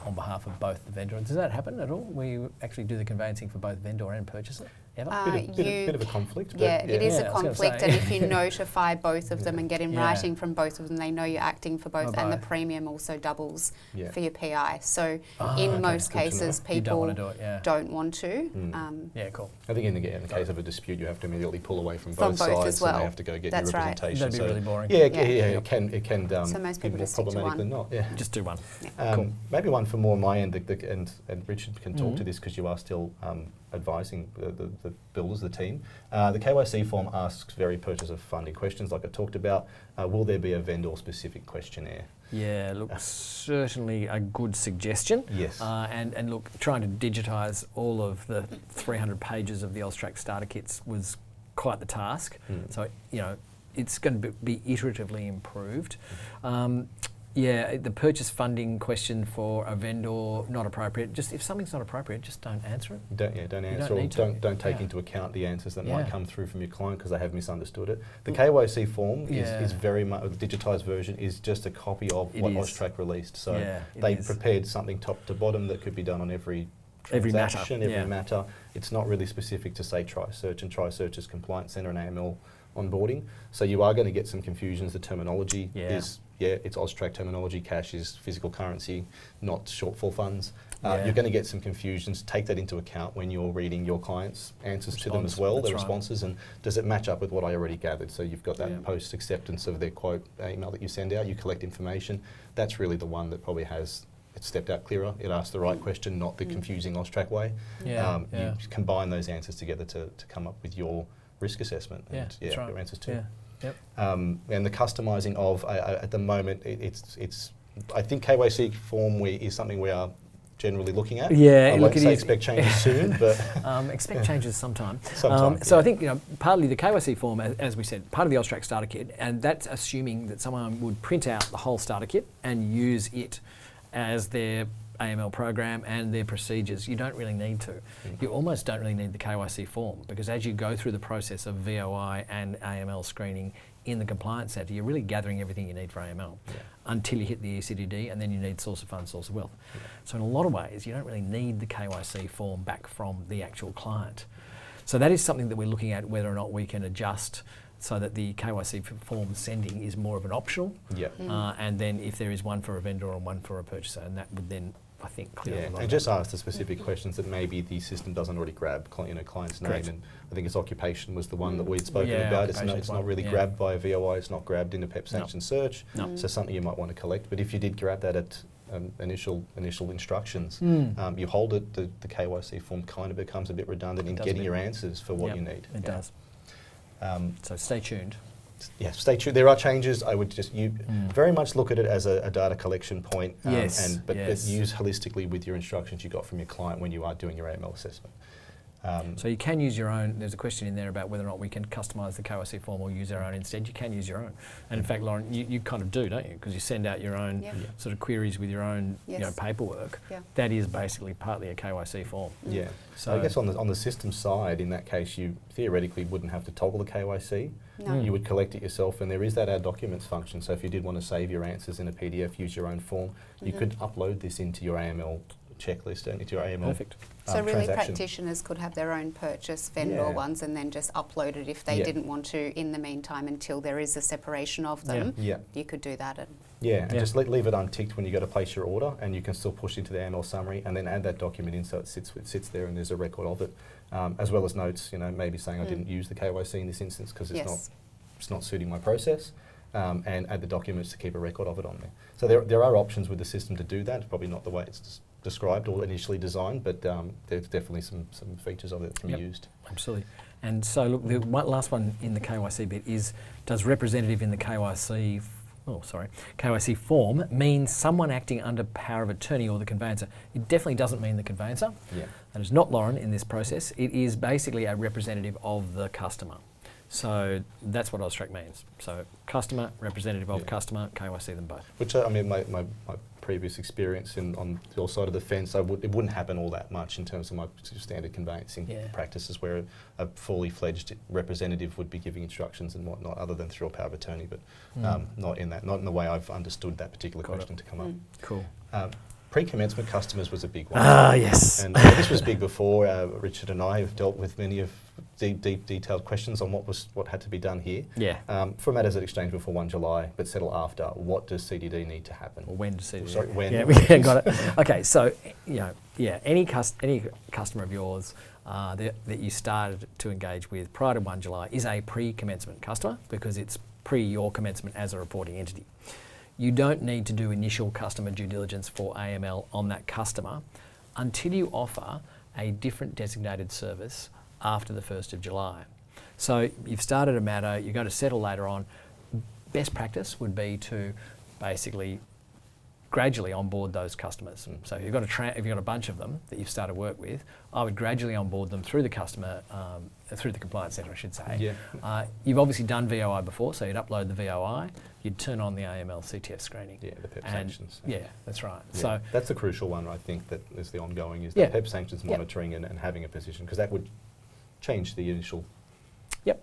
on behalf of both the vendor. Does that happen at all, where you actually do the conveyancing for both vendor and purchaser? Ever? Bit of a conflict. It is a conflict, and if you notify both of them and get in writing from both of them, they know you're acting for both, and the premium also doubles for your PI. So in most cases, people don't want to. Cool. I think in the case of a dispute, you have to immediately pull away from both sides, as well. And they have to go get your representation. That'd be really boring. It can so most people be more just stick to problematic one. than not. Yeah. Just do one. Cool. Maybe one for more on my end, and Richard can talk to this because you are still advising the builders, the team. The KYC form asks very purchaser funding questions like I talked about. Will there be a vendor-specific questionnaire? Yeah, look, certainly a good suggestion. Yes. And look, trying to digitise all of the 300 pages of the AUSTRAC starter kits was quite the task. So, it's going to be iteratively improved. The purchase funding question for a vendor, not appropriate. Just if something's not appropriate, just don't answer it. Don't answer, don't take into account the answers that might come through from your client because they have misunderstood it. The KYC form is very much, the digitised version is just a copy of what AUSTRAC released. So they prepared something top to bottom that could be done on every transaction, every matter. It's not really specific to say triSearch, and triSearch's Compliance Centre and AML onboarding. So you are going to get some confusions. The terminology is it's AUSTRAC terminology. Cash is physical currency, not shortfall funds. You're going to get some confusions. Take that into account when you're reading your clients' answers to them as well, their responses, and does it match up with what I already gathered? So you've got that post-acceptance of their quote email that you send out, you collect information. That's really the one that probably has it stepped out clearer. It asked the right question, not the confusing AUSTRAC way. You combine those answers together to come up with your risk assessment and your answers too. And the customising of at the moment, it's I think KYC form is something we are generally looking at. I won't say expect changes soon, but expect changes sometime. So I think partly the KYC form, as we said, part of the AUSTRAC starter kit, and that's assuming that someone would print out the whole starter kit and use it as their AML program and their procedures. You don't really need to. You almost don't really need the KYC form because as you go through the process of VOI and AML screening in the Compliance Centre, you're really gathering everything you need for AML until you hit the ECDD, and then you need source of funds, source of wealth. So in a lot of ways, you don't really need the KYC form back from the actual client. So that is something that we're looking at, whether or not we can adjust so that the KYC form sending is more of an optional. And then if there is one for a vendor and one for a purchaser, and that would then, I think, clearly. And just ask the specific questions that maybe the system doesn't already grab client's name, and I think its occupation was the one that we'd spoken about. It's not really grabbed by a VOI, it's not grabbed in a PEP sanction search, so something you might want to collect. But if you did grab that at initial instructions, you hold it, the KYC form kind of becomes a bit redundant in getting your answers for what you need. It does. So stay tuned. Yeah, stay tuned. There are changes. I would just very much look at it as a data collection point, but use holistically with your instructions you got from your client when you are doing your AML assessment. So you can use your own. There's a question in there about whether or not we can customise the KYC form or use our own instead. You can use your own. And in fact, Lauren, you kind of do, don't you? Because you send out your own sort of queries with your own paperwork. Yeah. That is basically partly a KYC form. Yeah. So I guess on the system side, in that case, you theoretically wouldn't have to toggle the KYC. No. You would collect it yourself, and there is that add documents function. So if you did want to save your answers in a PDF, use your own form, you could upload this into your AML checklist and into your AML. Perfect. So really transaction. practitioners could have their own purchase vendor ones and then just upload it if they didn't want to in the meantime until there is a separation of them. Yeah. You could do that. And And just leave it unticked when you go to place your order, and you can still push into the AML summary and then add that document in so it sits there and there's a record of it, as well as notes, maybe saying I didn't use the KYC in this instance because it's not suiting my process, and add the documents to keep a record of it on there. So there are options with the system to do that. It's probably not the way it's described or initially designed, but there's definitely some features of it that can be used. Absolutely. And so look, the last one in the KYC bit is, does representative in the KYC form means someone acting under power of attorney or the conveyancer? It definitely doesn't mean the conveyancer. Yeah. That is not Lauren in this process. It is basically a representative of the customer. So that's what AUSTRAC means. So customer, representative of customer, KYC them both. Which my previous experience on your side of the fence, it wouldn't happen all that much in terms of my standard conveyancing practices, where a fully fledged representative would be giving instructions and whatnot, other than through a power of attorney, but not in the way I've understood that particular question to come up. Cool. Pre-commencement customers was a big one. Yes. And this was big before. Richard and I have dealt with many of deep detailed questions on what had to be done here. Yeah. For matters that exchange before 1 July but settle after, what does CDD need to happen? Or when does CDD? Sorry, when? Yeah, got it. Okay, so any customer of yours that you started to engage with prior to 1 July is a pre-commencement customer because it's pre your commencement as a reporting entity. You don't need to do initial customer due diligence for AML on that customer until you offer a different designated service after the 1st of July. So you've started a matter, you're going to settle later on. Best practice would be to basically gradually onboard those customers. So if you've got a bunch of them that you've started work with, I would gradually onboard them through the customer, through the Compliance Centre, I should say. Yeah. You've obviously done VOI before, so you'd upload the VOI, you'd turn on the AML CTF screening. Yeah, the PEP sanctions. Yeah, that's right. Yeah. So that's the crucial one, I think, that is the ongoing, is the PEP sanctions monitoring and having a position, because that would change the initial. Yep.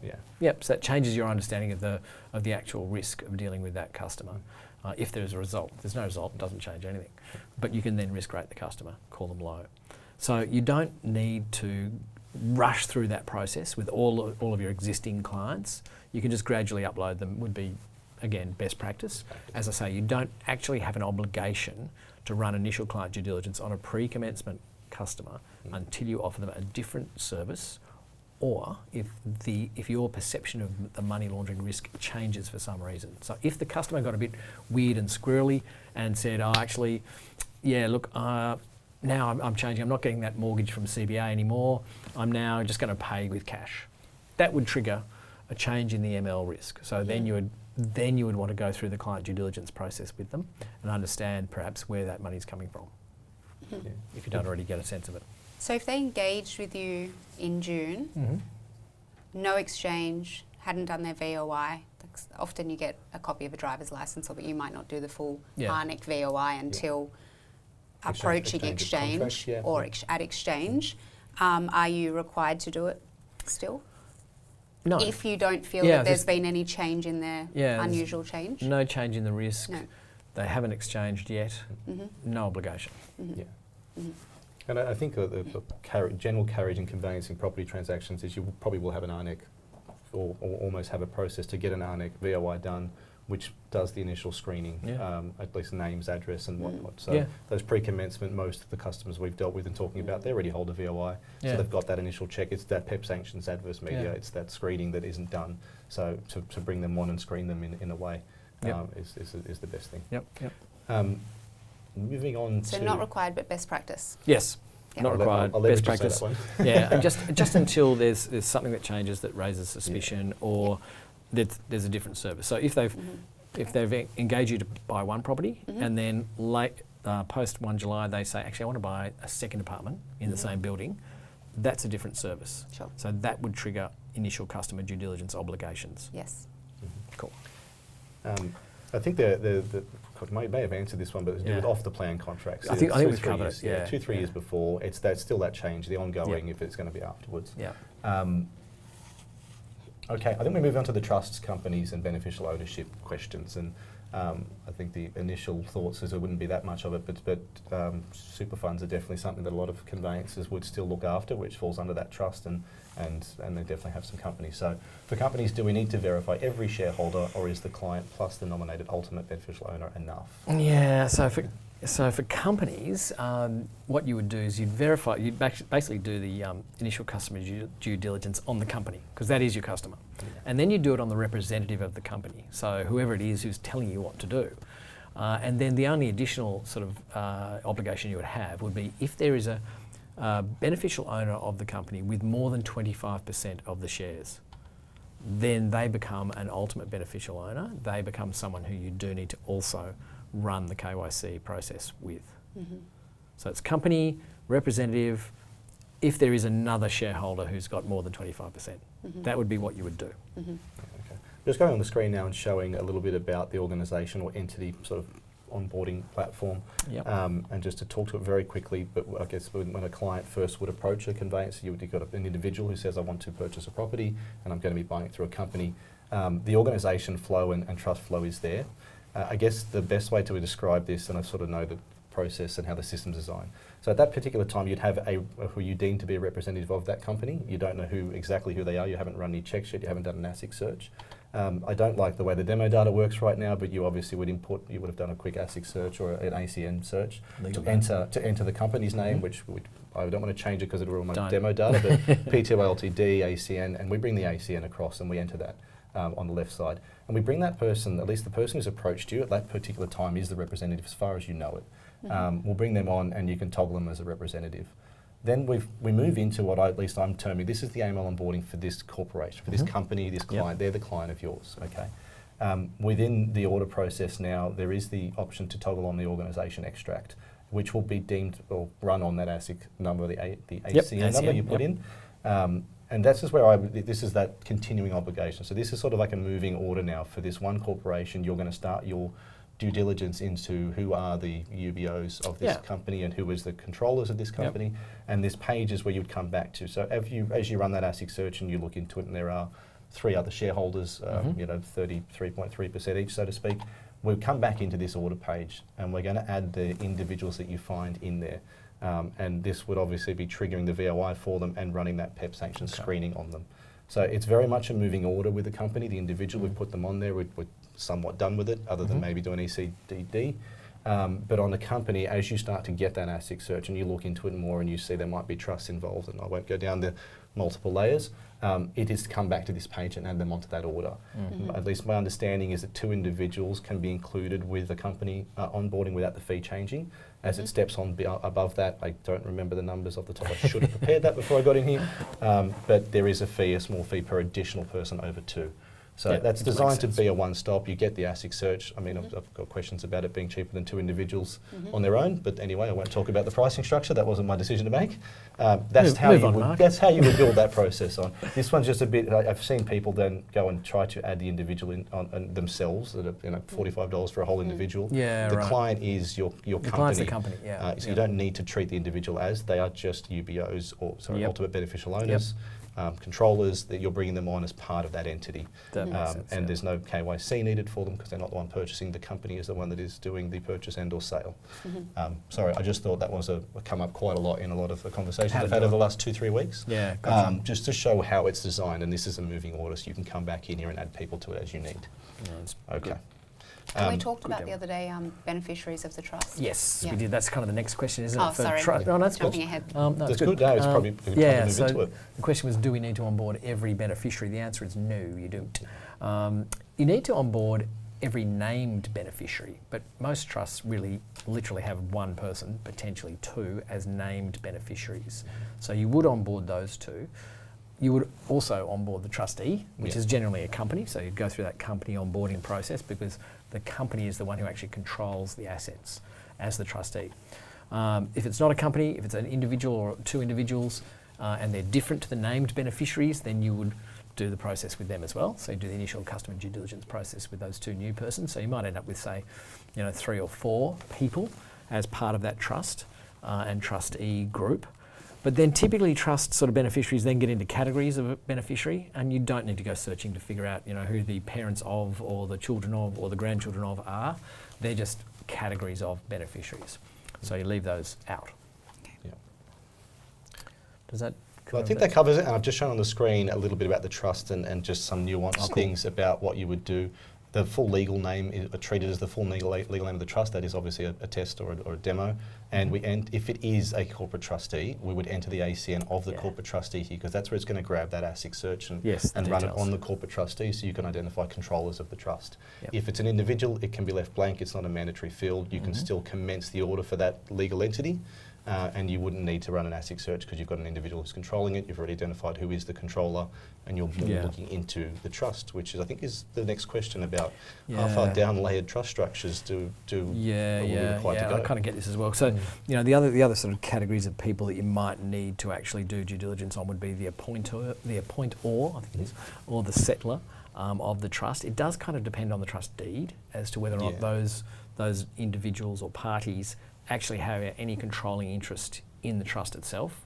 So that changes your understanding of the actual risk of dealing with that customer. If there's a result. If there's no result, it doesn't change anything. But you can then risk rate the customer, call them low. So you don't need to rush through that process with all of your existing clients. You can just gradually upload them, would be, again, best practice. As I say, you don't actually have an obligation to run initial client due diligence on a pre-commencement customer until you offer them a different service, or if your perception of the money laundering risk changes for some reason. So if the customer got a bit weird and squirrely and said, now I'm changing, I'm not getting that mortgage from CBA anymore, I'm now just going to pay with cash. That would trigger a change in the ML risk. So then you would want to go through the client due diligence process with them and understand perhaps where that money's coming from, if you don't already get a sense of it. so if they engaged with you in June, no exchange, hadn't done their VOI, often you get a copy of a driver's licence, but you might not do the full ARNIC VOI until approaching exchange or at exchange. Are you required to do it still? No. If you don't feel that there's been any change in their unusual change? No change in the risk. No. They haven't exchanged yet. No obligation. And I think the general carriage in conveyancing property transactions is you probably will have an ARNIC or almost have a process to get an ARNIC VOI done, which does the initial screening, at least names, address and whatnot. So those pre-commencement, most of the customers we've dealt with and talking about, they already hold a VOI. So they've got that initial check. It's that PEP sanctions, adverse media, it's that screening that isn't done. So to bring them on and screen them in a way is the best thing. Moving on to... So not required, but best practice. Yes. Not required, I'll best let practice. and just until there's something that changes that raises suspicion or there's a different service. So if they've engaged you to buy one property and then post 1 July they say, actually I want to buy a second apartment in the same building, that's a different service. Sure. So that would trigger initial customer due diligence obligations. Yes. Cool. I think the may have answered this one, but it's to do with off the plan contracts. I think we've covered it. Yeah, 2-3 years before. That's still that change, the ongoing, if it's going to be afterwards. Yeah. Okay, I think we move on to the trusts, companies, and beneficial ownership questions. And I think the initial thoughts is there wouldn't be that much of it, but super funds are definitely something that a lot of conveyancers would still look after, which falls under that trust, and they definitely have some companies. So for companies, do we need to verify every shareholder, or is the client plus the nominated ultimate beneficial owner enough? Yeah, so for companies, what you would do is you'd basically do the initial customer due diligence on the company, because that is your customer. Yeah. And then you do it on the representative of the company, so whoever it is who's telling you what to do. And then the only additional sort of obligation you would have would be if there is a beneficial owner of the company with more than 25% of the shares, then they become an ultimate beneficial owner. They become someone who you do need to also run the KYC process with. So it's company, representative, if there is another shareholder who's got more than 25%. That would be what you would do. Okay. Just going on the screen now and showing a little bit about the organisation or entity sort of onboarding platform. Yep. And just to talk to it very quickly, but I guess when a client first would approach a conveyancer, you've got an individual who says, I want to purchase a property and I'm going to be buying it through a company. The organisation flow and trust flow is there. I guess the best way to describe this, and I sort of know the process and how the system's designed. So at that particular time, you'd have who you deem to be a representative of that company. You don't know exactly who they are. You haven't run any checks yet. You haven't done an ASIC search. I don't like the way the demo data works right now, but you obviously would you would have done a quick ASIC search or an ACN search to enter the company's name, which I don't want to change it because it will my demo data, but PTO Ltd, ACN, and we bring the ACN across and we enter that on the left side. And we bring that person, at least the person who's approached you at that particular time is the representative as far as you know it. We'll bring them on and you can toggle them as a representative. Then we move into what at least I'm terming, this is the AML onboarding for this corporation, for this company, this client, they're the client of yours, okay? Within the order process now, there is the option to toggle on the organisation extract, which will be deemed or run on that ASIC number, the ACN number you put in. And that's just where this is that continuing obligation. So this is sort of like a moving order now for this one corporation. You're going to start your due diligence into who are the UBOs of this company and who is the controllers of this company. And this page is where you'd come back to. So as you run that ASIC search and you look into it and there are 3 other shareholders, 33.3% each, so to speak, we'll come back into this order page and we're going to add the individuals that you find in there. And this would obviously be triggering the VOI for them and running that PEP sanction screening on them. So it's very much a moving order with the company. The individual, we've put them on there, we're somewhat done with it, other than maybe doing ECDD. But on the company, as you start to get that ASIC search and you look into it more and you see there might be trusts involved, and I won't go down the multiple layers, it is to come back to this page and add them onto that order. At least my understanding is that 2 individuals can be included with the company onboarding without the fee changing. As it steps on above that, I don't remember the numbers off the top. I should have prepared that before I got in here. But there is a small fee per additional person over 2. So that's designed to be a one-stop. You get the ASIC search. I mean, I've got questions about it being cheaper than 2 individuals on their own. But anyway, I won't talk about the pricing structure. That wasn't my decision to make. That's how you would build that process on. This one's just a bit. I've seen people then go and try to add the individual on themselves at $45 for a whole individual. The client is your company. The client's the company. So you don't need to treat the individual as they are just UBOs or ultimate beneficial owners. Controllers, that you're bringing them on as part of that entity. And there's no KYC needed for them because they're not the one purchasing. The company is the one that is doing the purchase and or sale. Sorry, I just thought that was come up quite a lot in a lot of the conversations I've had over the last 2-3 weeks. Gotcha. Just to show how it's designed, and this is a moving order, so you can come back in here and add people to it as you need. Okay. And we talked about the other day beneficiaries of the trust. Yes, we did. That's kind of the next question, isn't it? Oh, sorry. No, that's jumping ahead. That's good. No, it's probably good time to move into it. The question was, do we need to onboard every beneficiary? The answer is no, you don't. You need to onboard every named beneficiary, but most trusts really literally have 1 person, potentially 2, as named beneficiaries. So you would onboard those 2. You would also onboard the trustee, which is generally a company, so you'd go through that company onboarding process because the company is the one who actually controls the assets as the trustee. If it's not a company, if it's an individual or 2 individuals, and they're different to the named beneficiaries, then you would do the process with them as well. So you do the initial customer due diligence process with those 2 new persons. So you might end up with, say, 3 or 4 people as part of that trust and trustee group. But then typically trust sort of beneficiaries then get into categories of a beneficiary, and you don't need to go searching to figure out, who the parents of or the children of or the grandchildren of are. They're just categories of beneficiaries. So you leave those out. Okay. Yeah. Does that Well, I think that covers it, and I've just shown on the screen a little bit about the trust and just some nuanced things about what you would do. The full legal name is treated as the full legal name of the trust. That is obviously a test or a demo. And if it is a corporate trustee, we would enter the ACN of the corporate trustee here, because that's where it's going to grab that ASIC search and run it on the corporate trustee, so you can identify controllers of the trust. Yep. If it's an individual, it can be left blank. It's not a mandatory field. You can still commence the order for that legal entity. And you wouldn't need to run an ASIC search because you've got an individual who's controlling it. You've already identified who is the controller, and you're more looking into the trust, which is, I think, is the next question about how far down layered trust structures do we require to go. I kind of get this as well. So, the other sort of categories of people that you might need to actually do due diligence on would be the appointor, I think it is, or the settler of the trust. It does kind of depend on the trust deed as to whether or not those individuals or parties actually have any controlling interest in the trust itself.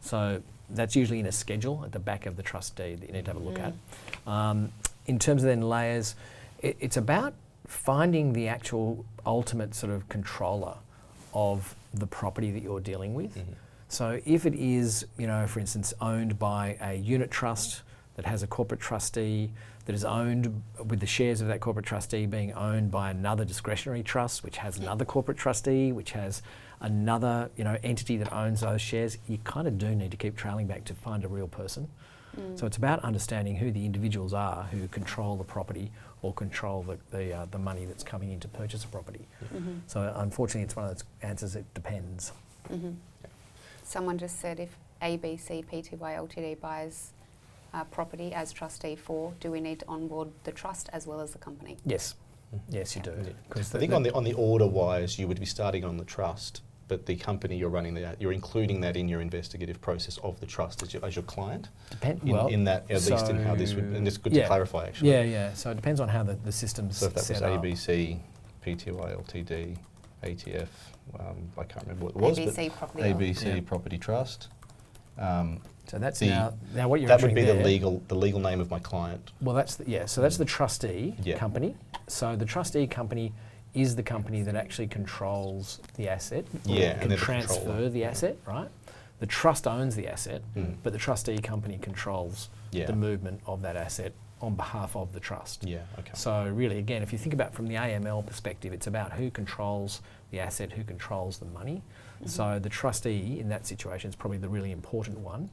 So that's usually in a schedule at the back of the trust deed that you need to have a look at. In terms of then layers, it's about finding the actual ultimate sort of controller of the property that you're dealing with. So if it is, for instance, owned by a unit trust that has a corporate trustee, that is owned with the shares of that corporate trustee being owned by another discretionary trust, which has another corporate trustee, which has another entity that owns those shares, you kind of do need to keep trailing back to find a real person. So it's about understanding who the individuals are who control the property or control the money that's coming in to purchase a property. So unfortunately, it's one of those answers, it depends. Someone just said, if ABC Pty Ltd buys property as trustee for, do we need to onboard the trust as well as the company? Yes. Yes, you do. I think on the order wise, you would be starting on the trust, but the company you're running you're including that in your investigative process of the trust as your client. In that, at least in how this would, and it's good to clarify actually. Yeah. So it depends on how the system's set up. So if that was set ABC, PTY Ltd, ATF, I can't remember what it was, ABC but Property ABC Property Trust. So that's now what you're that would be there, the legal name of my client. Well, that's the trustee company. So the trustee company is the company that actually controls the asset. Can transfer the asset, right? The trust owns the asset, but the trustee company controls the movement of that asset on behalf of the trust. So really, again, if you think about from the AML perspective, it's about who controls the asset, who controls the money. So the trustee in that situation is probably the really important one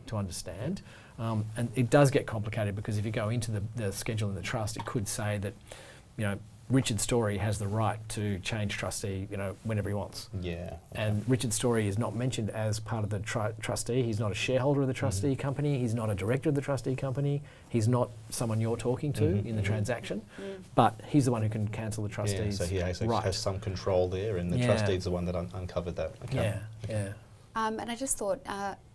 to understand. And it does get complicated because if you go into the schedule in the trust, it could say that, Richard Story has the right to change trustee, whenever he wants. And Richard Story is not mentioned as part of the trustee. He's not a shareholder of the trustee company. He's not a director of the trustee company. He's not someone you're talking to in the transaction. But he's the one who can cancel the trustee's so he has some control there, and the trustee's the one that uncovered that. And I just thought,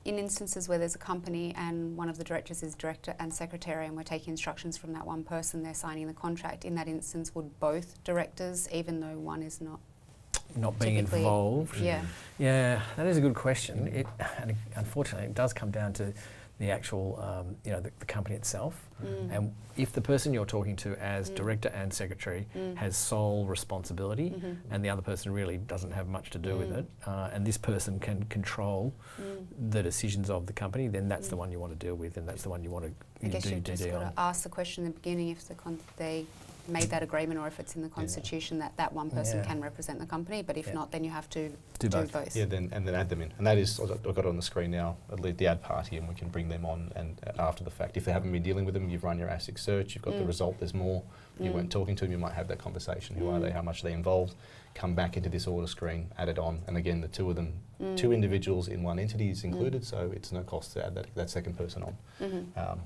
in instances where there's a company and one of the directors is director and secretary, and we're taking instructions from that one person, they're signing the contract, in that instance, would both directors, even though one is not being involved? Yeah, that is a good question. And unfortunately, it does come down to the actual, the company itself. And if the person you're talking to as director and secretary has sole responsibility, and the other person really doesn't have much to do with it, and this person can control the decisions of the company, then that's the one you want to deal with, and that's the one you want to I guess you've just got to ask the question in the beginning if they made that agreement, or if it's in the constitution that one person can represent the company, but if not, then you have to do both. And then add them in. And that is, I've got it on the screen now, the add party, and we can bring them on and after the fact. If they haven't been dealing with them, you've run your ASIC search, you've got the result, there's more. You weren't talking to them, you might have that conversation. Who are they, how much are they involved? Come back into this order screen, add it on, and again, the two of them, two individuals in one entity is included, so it's no cost to add that second person on.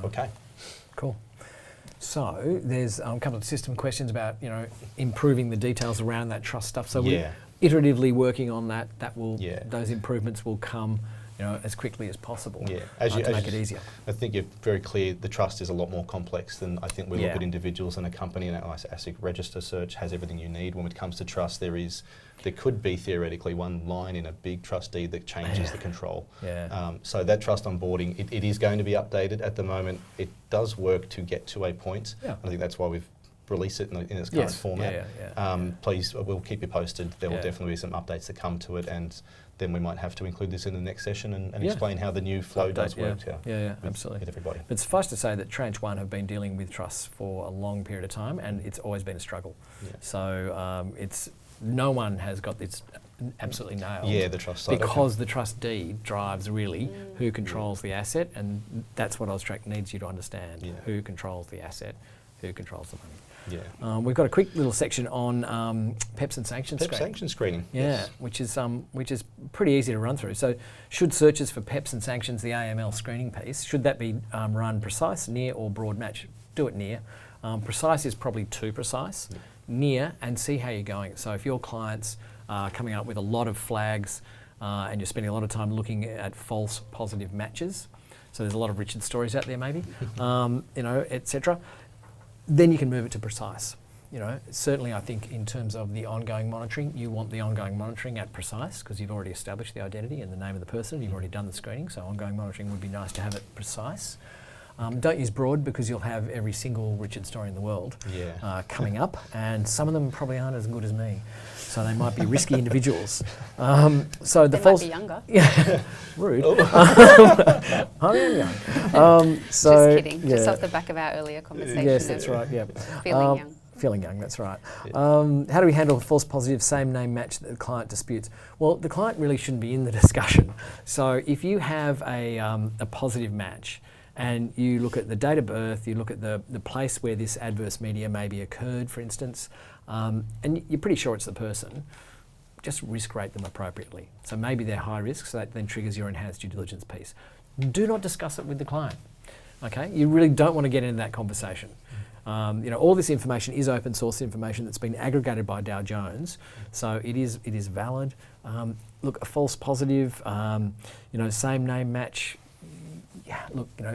Okay. Cool. So there's a couple of system questions about improving the details around that trust stuff. So we're iteratively working on that. Those improvements will come as quickly as possible Yeah, to make it easier. I think you're very clear. The trust is a lot more complex than I think we look at individuals, and a company and our ASIC register search has everything you need. When it comes to trust, there could be theoretically one line in a big trust deed that changes the control. So that trust onboarding, it is going to be updated. At the moment, it does work to get to a point. I think that's why we've released it in its current format. Please, we'll keep you posted. There will definitely be some updates that come to it, and then we might have to include this in the next session and explain how the new flow does work. Absolutely. With everybody. But suffice to say that Tranche 1 have been dealing with trusts for a long period of time, and it's always been a struggle. So no one has got this absolutely nailed. Yeah, the trust side. Because the trust deed drives really who controls the asset, and that's what AUSTRAC needs you to understand. Who controls the asset, who controls the money. We've got a quick little section on PEPs and sanctions screening. Sanction screening. Which is pretty easy to run through. So, should searches for PEPs and sanctions, the AML screening piece, should that be run precise, near, or broad match? Do it near. Precise is probably too precise. Near, and see how you're going. So, if your clients are coming up with a lot of flags and you're spending a lot of time looking at false positive matches, so there's a lot of Richard stories out there, maybe, etc. Then you can move it to precise. Certainly I think in terms of the ongoing monitoring, you want the ongoing monitoring at precise because you've already established the identity and the name of the person, you've already done the screening, so ongoing monitoring would be nice to have it precise. Don't use broad because you'll have every single Richard story in the world coming up, and some of them probably aren't as good as me. So they might be risky individuals. So the false, might be younger. Rude. I am young. Just kidding. Just off the back of our earlier conversation. Yes, that's right. Yeah. Feeling young. Feeling young, that's right. How do we handle false positive same name match that the client disputes? Well, the client really shouldn't be in the discussion. So if you have a positive match, and you look at the date of birth, you look at the place where this adverse media maybe occurred, for instance, and you're pretty sure it's the person, just risk rate them appropriately. So maybe they're high risk, so that then triggers your enhanced due diligence piece. Do not discuss it with the client, okay? You really don't want to get into that conversation. All this information is open source information that's been aggregated by Dow Jones, so it is valid. Look, a false positive, same name match,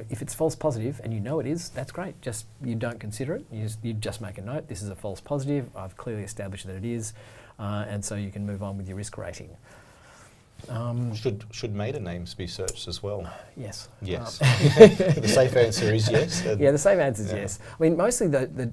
if it's false positive and it is, that's great. Just you don't consider it. You just make a note. This is a false positive. I've clearly established that it is, and so you can move on with your risk rating. Should maiden names be searched as well? Yes. Yes. The safe answer is yes. The safe answer is yes. I mean, mostly the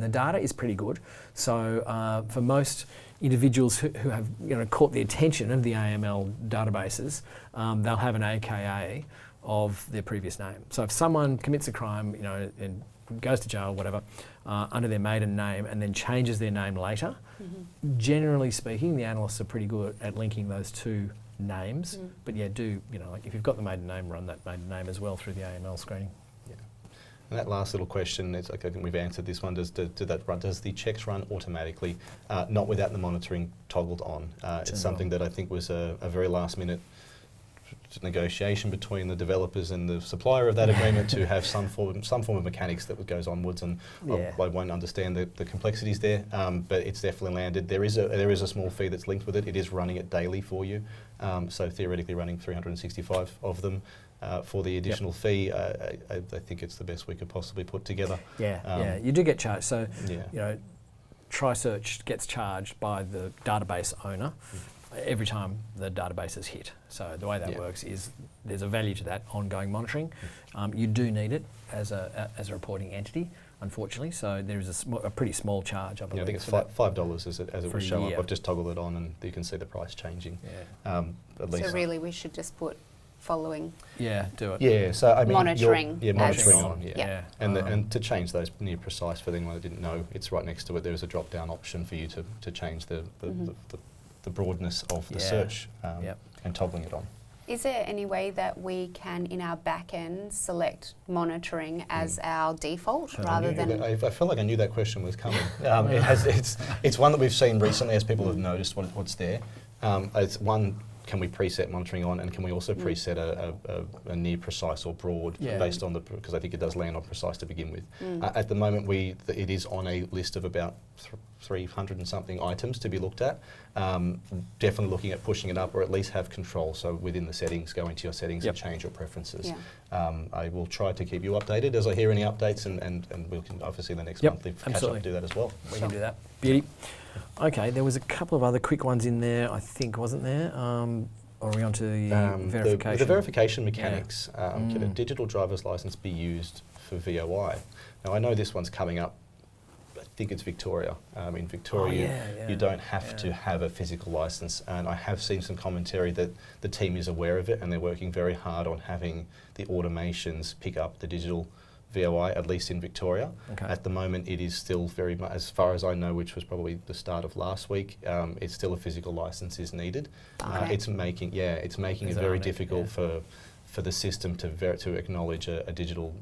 data is pretty good. So for most individuals who have caught the attention of the AML databases, they'll have an AKA of their previous name. So if someone commits a crime, and goes to jail, whatever, under their maiden name and then changes their name later, generally speaking, the analysts are pretty good at linking those two names. But if you've got the maiden name, run that maiden name as well through the AML screening. And that last little question, I think we've answered this one. Does the checks run automatically, not without the monitoring toggled on? It's something that I think was a very last minute negotiation between the developers and the supplier of that agreement to have some form of mechanics that goes onwards, and I won't understand the complexities there, but it's definitely landed. There is a small fee that's linked with it. It is running it daily for you, so theoretically running 365 of them for the additional fee. I think it's the best we could possibly put together. You do get charged. So triSearch gets charged by the database owner every time the database is hit. So the way that works is there's a value to that ongoing monitoring. You do need it as a reporting entity, unfortunately. So there is a pretty small charge. I think it's $5 as it will show up. I've just toggled it on, and you can see the price changing. At least. So really, we should just put following. Do it. Yeah. So I mean, monitoring. Monitoring on. And to change those near precise for anyone that didn't know, it's right next to it. There is a drop down option for you to change the broadness of the search and toggling it on. Is there any way that we can, in our back end, select monitoring as our default rather than? I feel like I knew that question was coming. It's one that we've seen recently as people have noticed what's there. It's one. Can we preset monitoring on, and can we also preset a near precise or broad based on because I think it does land on precise to begin with. At the moment, it is on a list of about 300 and something items to be looked at. Definitely looking at pushing it up, or at least have control. So within the settings, go into your settings and change your preferences. I will try to keep you updated as I hear any updates, and we can obviously in the next monthly catch up do that as well. We can do that. Beauty. Okay, there was a couple of other quick ones in there, I think, wasn't there? Or are we on to the verification? The verification mechanics. Can a digital driver's license be used for VOI? Now, I know this one's coming up. I think it's Victoria. In Victoria, you don't have to have a physical license, and I have seen some commentary that the team is aware of it, and they're working very hard on having the automations pick up the digital VOI, at least in Victoria. At the moment, it is still very much, as far as I know, which was probably the start of last week, it's still a physical license is needed. It's making it very difficult for the system to acknowledge a digital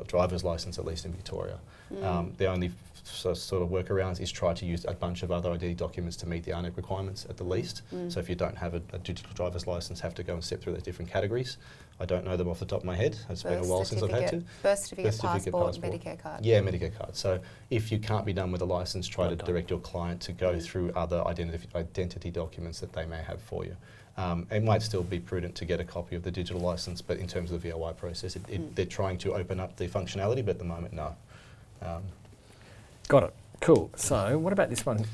driver's license, at least in Victoria. The only sort of workarounds is try to use a bunch of other ID documents to meet the ARNEC requirements at the least. So if you don't have a digital driver's license, have to go and step through those different categories. I don't know them off the top of my head. It's been a while since I've had to. Birth certificate, passport, Medicare card. Yeah, Medicare card. So if you can't be done with a license, try to direct your client to go through other identity documents that they may have for you. It might still be prudent to get a copy of the digital license, but in terms of the VOI process, they're trying to open up the functionality, but at the moment, no. Got it. Cool. So what about this one?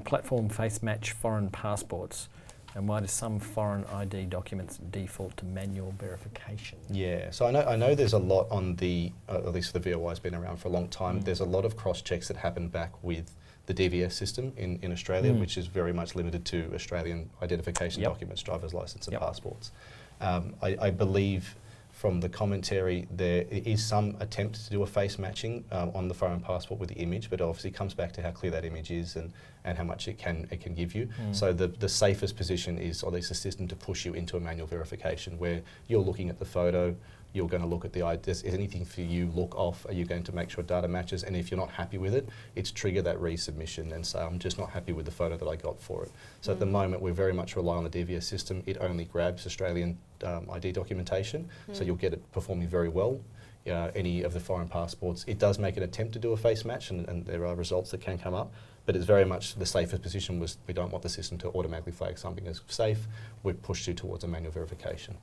Platform face match foreign passports. And why do some foreign ID documents default to manual verification? Yeah, so I know there's a lot on the, at least the VOI has been around for a long time, there's a lot of cross-checks that happen back with the DVS system in Australia, which is very much limited to Australian identification documents, driver's license and passports. I believe from the commentary there is some attempt to do a face matching on the foreign passport with the image, but obviously it comes back to how clear that image is and how much it can give you. So the safest position is, or at least the system, to push you into a manual verification where you're looking at the photo, you're going to look at the ID. Is anything for you look off? Are you going to make sure data matches? And if you're not happy with it, it's trigger that resubmission and say, I'm just not happy with the photo that I got for it. So at the moment, we very much rely on the DVS system. It only grabs Australian ID documentation, so you'll get it performing very well. Any of the foreign passports, it does make an attempt to do a face match, and there are results that can come up, but it's very much the safest position was we don't want the system to automatically flag something as safe. We've pushed you towards a manual verification.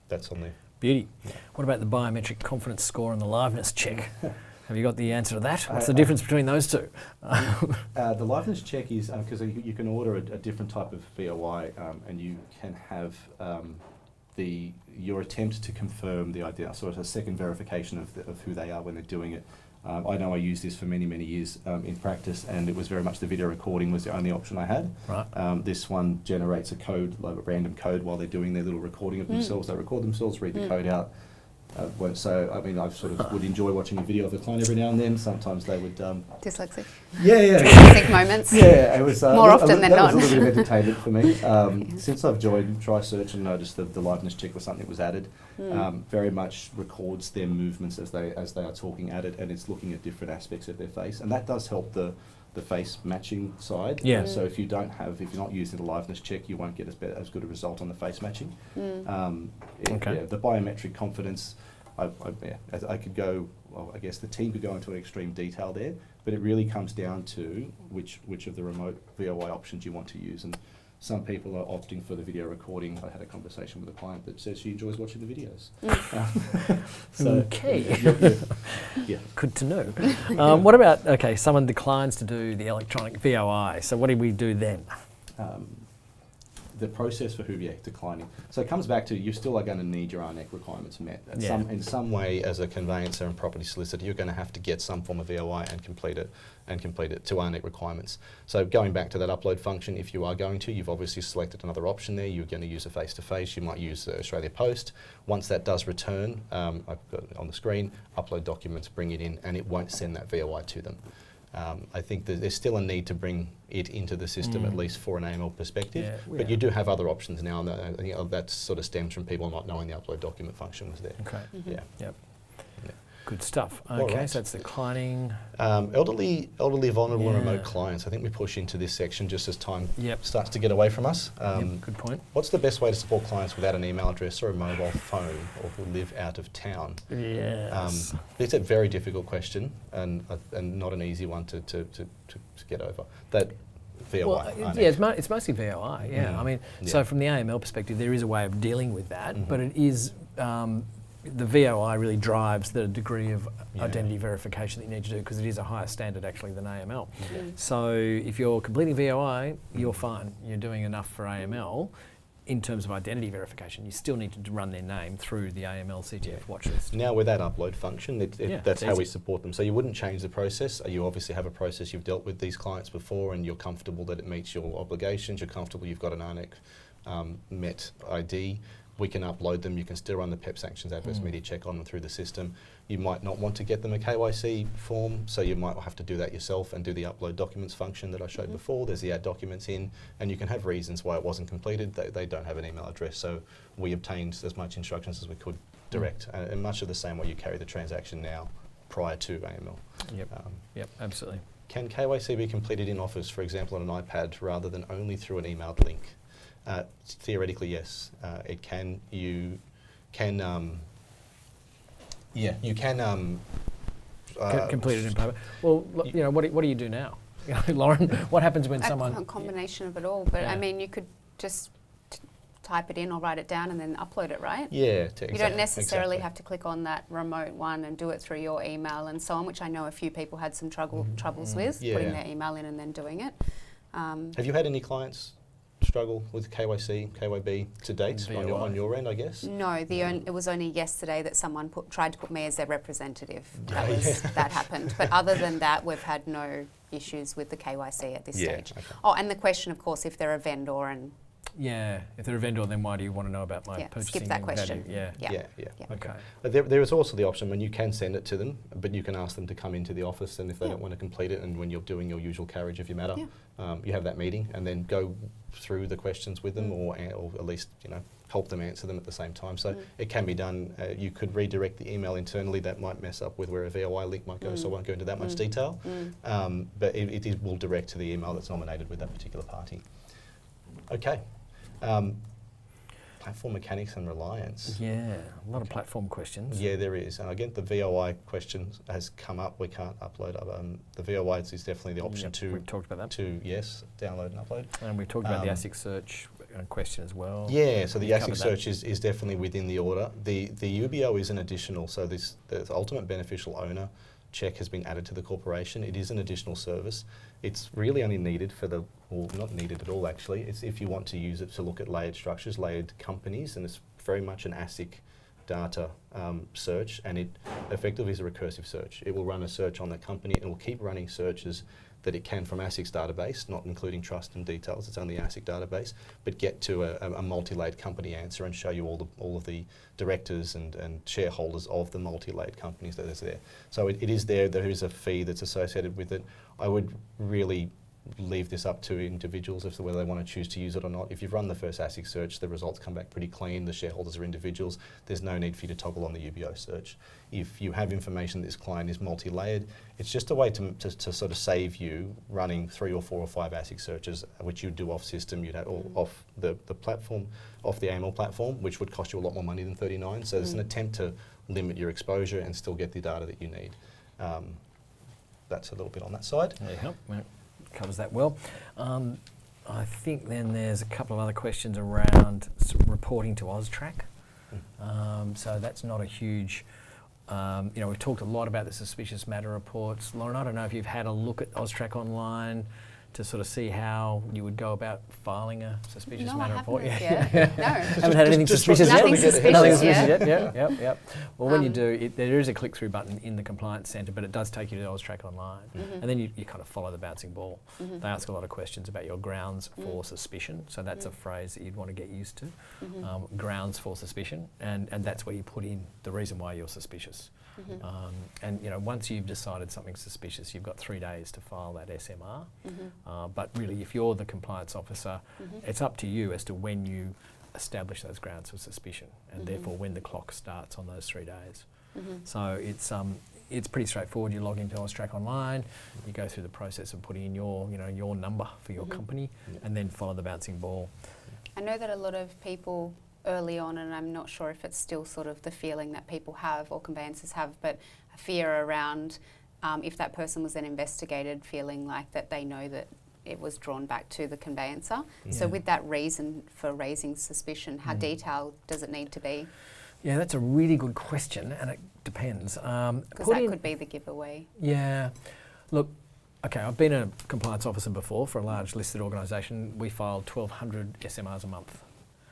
That's on there. Beauty. What about the biometric confidence score and the liveness check? Have you got the answer to that? What's the difference between those two? The liveness check is because you can order a different type of VOI, and you can have your attempt to confirm the idea, sort of a second verification of who they are when they're doing it. I know I used this for many years in practice, and it was very much the video recording was the only option I had. Right. This one generates a code, like a random code, while they're doing their little recording of themselves. They record themselves, read the code out. So, I mean, I sort of would enjoy watching a video of the client every now and then. Sometimes they would... Dyslexic. Yeah. Dyslexic moments. Yeah, it was... More often than not. That was a little bit of entertainment for me. Since I've joined triSearch and noticed that the liveness check was something that was added, very much records their movements as they are talking at it, and it's looking at different aspects of their face. And that does help the face matching side. Yeah. So if you're not using the liveness check, you won't get as good a result on the face matching. The biometric confidence, I could go, well, I guess the team could go into an extreme detail there, but it really comes down to which of the remote VOI options you want to use. And some people are opting for the video recording. I had a conversation with a client that says she enjoys watching the videos. Yeah. Good to know. What about, someone declines to do the electronic VOI. So what do we do then? The process for declining. So it comes back to you still are going to need your ARNEC requirements met. In some way, as a conveyancer and property solicitor, you're going to have to get some form of VOI and complete it to ARNEC requirements. So going back to that upload function, if you are going to, you've obviously selected another option there. You're going to use a face-to-face. You might use Australia Post. Once that does return, I've got it on the screen, upload documents, bring it in, and it won't send that VOI to them. I think that there's still a need to bring it into the system, at least for an AML perspective. But you do have other options now, and I think that sort of stems from people not knowing the upload document function was there. Good stuff. All Okay, right. so that's declining. Elderly, vulnerable and remote Yeah. clients. I think we push into this section just as time Yep. starts to get away from us. Good point. What's the best way to support clients without an email address or a mobile phone, or who live out of town? Yes. It's a very difficult question and not an easy one to get over. That VOI. Well, aren't yeah, it? it's mostly VOI, yeah. Mm. I mean, Yeah. so from the AML perspective, there is a way of dealing with that, Mhm. but it is, the VOI really drives the degree of Yeah. identity verification that you need to do, because it is a higher standard actually than AML. Yeah. So if you're completing VOI, you're fine. You're doing enough for AML. In terms of identity verification, you still need to run their name through the AML CTF watch list. Now with that upload function, Yeah, that's it's how we easy. support them. So you wouldn't change the process. You obviously have a process. You've dealt with these clients before and you're comfortable that it meets your obligations. You're comfortable you've got an ARNEC met ID. We can upload them. You can still run the PEP sanctions adverse media check on them through the system. You might not want to get them a KYC form, so you might have to do that yourself and do the upload documents function that I showed before. There's the add documents in, and you can have reasons why it wasn't completed. They don't have an email address, so we obtained as much instructions as we could direct, and much of the same way you carry the transaction now prior to AML. Yep, yep, absolutely. Can KYC be completed in Office, for example, on an iPad, rather than only through an emailed link? Theoretically, yes, it can. You can. You can. Complete it in paper. Well, you know, what do you do now? You know, Lauren, what happens when someone... A combination of it all, but I mean, you could just type it in or write it down and then upload it, right? Yeah, You don't necessarily have to click on that remote one and do it through your email and so on, which I know a few people had some troubles with, putting their email in and then doing it. Have you had any clients struggle with KYC, KYB to date on your end, I guess? No, it was only yesterday that someone tried to put me as their representative. That happened. But other than that, we've had no issues with the KYC at this stage. Okay. Oh, and the question, of course, if they're a vendor and... Yeah, if they're a vendor, then why do you want to know about my purchasing skip that question. value? Yeah. Okay. But there is also the option when you can send it to them, but you can ask them to come into the office, and if they don't want to complete it, and when you're doing your usual carriage of your matter, you have that meeting and then go through the questions with them, or at least help them answer them at the same time. So it can be done. You could redirect the email internally. That might mess up with where a VOI link might go, so I won't go into that much detail. But it will direct to the email that's nominated with that particular party. Okay. Platform mechanics and reliance. Yeah, a lot of platform questions. Yeah, there is. And again, the VOI question has come up. We can't upload. The VOI is definitely the option to... We've talked about that. To, yes, download and upload. And we talked about the ASIC search question as well. Yeah, so the We've ASIC covered search is definitely within the order. The UBO is an additional, so the ultimate beneficial owner check has been added to the corporation. It is an additional service. It's really only needed for not needed at all actually. It's if you want to use it to look at layered structures, layered companies, and it's very much an ASIC data search, and it effectively is a recursive search. It will run a search on the company and it will keep running searches that it can from ASIC's database, not including trust and details, it's only ASIC database, but get to a multi-layered company answer and show you all of the directors and shareholders of the multi-layered companies that is there. So it is there is a fee that's associated with it. I would really leave this up to individuals as to whether they want to choose to use it or not. If you've run the first ASIC search, the results come back pretty clean, the shareholders are individuals, there's no need for you to toggle on the UBO search. If you have information that this client is multi-layered, it's just a way to sort of save you running 3 or 4 or 5 ASIC searches, which you'd do off system, you'd have off the platform, off the AML platform, which would cost you a lot more money than 39. So there's an attempt to limit your exposure and still get the data that you need. That's a little bit on that side. Yeah. Covers that well. I think then there's a couple of other questions around reporting to AUSTRAC. So that's not a huge, we've talked a lot about the suspicious matter reports. Lauren, I don't know if you've had a look at AUSTRAC online to sort of see how you would go about filing a suspicious matter report. No. Haven't had anything suspicious yet. Nothing suspicious yet. Yep. Well, when you do, there is a click-through button in the Compliance Centre, but it does take you to AUSTRAC online. And then you kind of follow the bouncing ball. They ask a lot of questions about your grounds for suspicion. So that's a phrase that you'd want to get used to. Grounds for suspicion. And that's where you put in the reason why you're suspicious. And once you've decided something's suspicious, you've got 3 days to file that SMR. But really, if you're the compliance officer, it's up to you as to when you establish those grounds of suspicion, and therefore when the clock starts on those 3 days. So it's pretty straightforward. You log into AUSTRAC online, you go through the process of putting in your number for your company, and then follow the bouncing ball. I know that a lot of people early on, and I'm not sure if it's still sort of the feeling that people have or conveyancers have, but a fear around if that person was then investigated, feeling like that they know that it was drawn back to the conveyancer. So with that reason for raising suspicion, how detailed does it need to be? Yeah, that's a really good question, and it depends. Because that could be the giveaway. Yeah. Look, okay, I've been a compliance officer before for a large listed organisation. We filed 1,200 SMRs a month.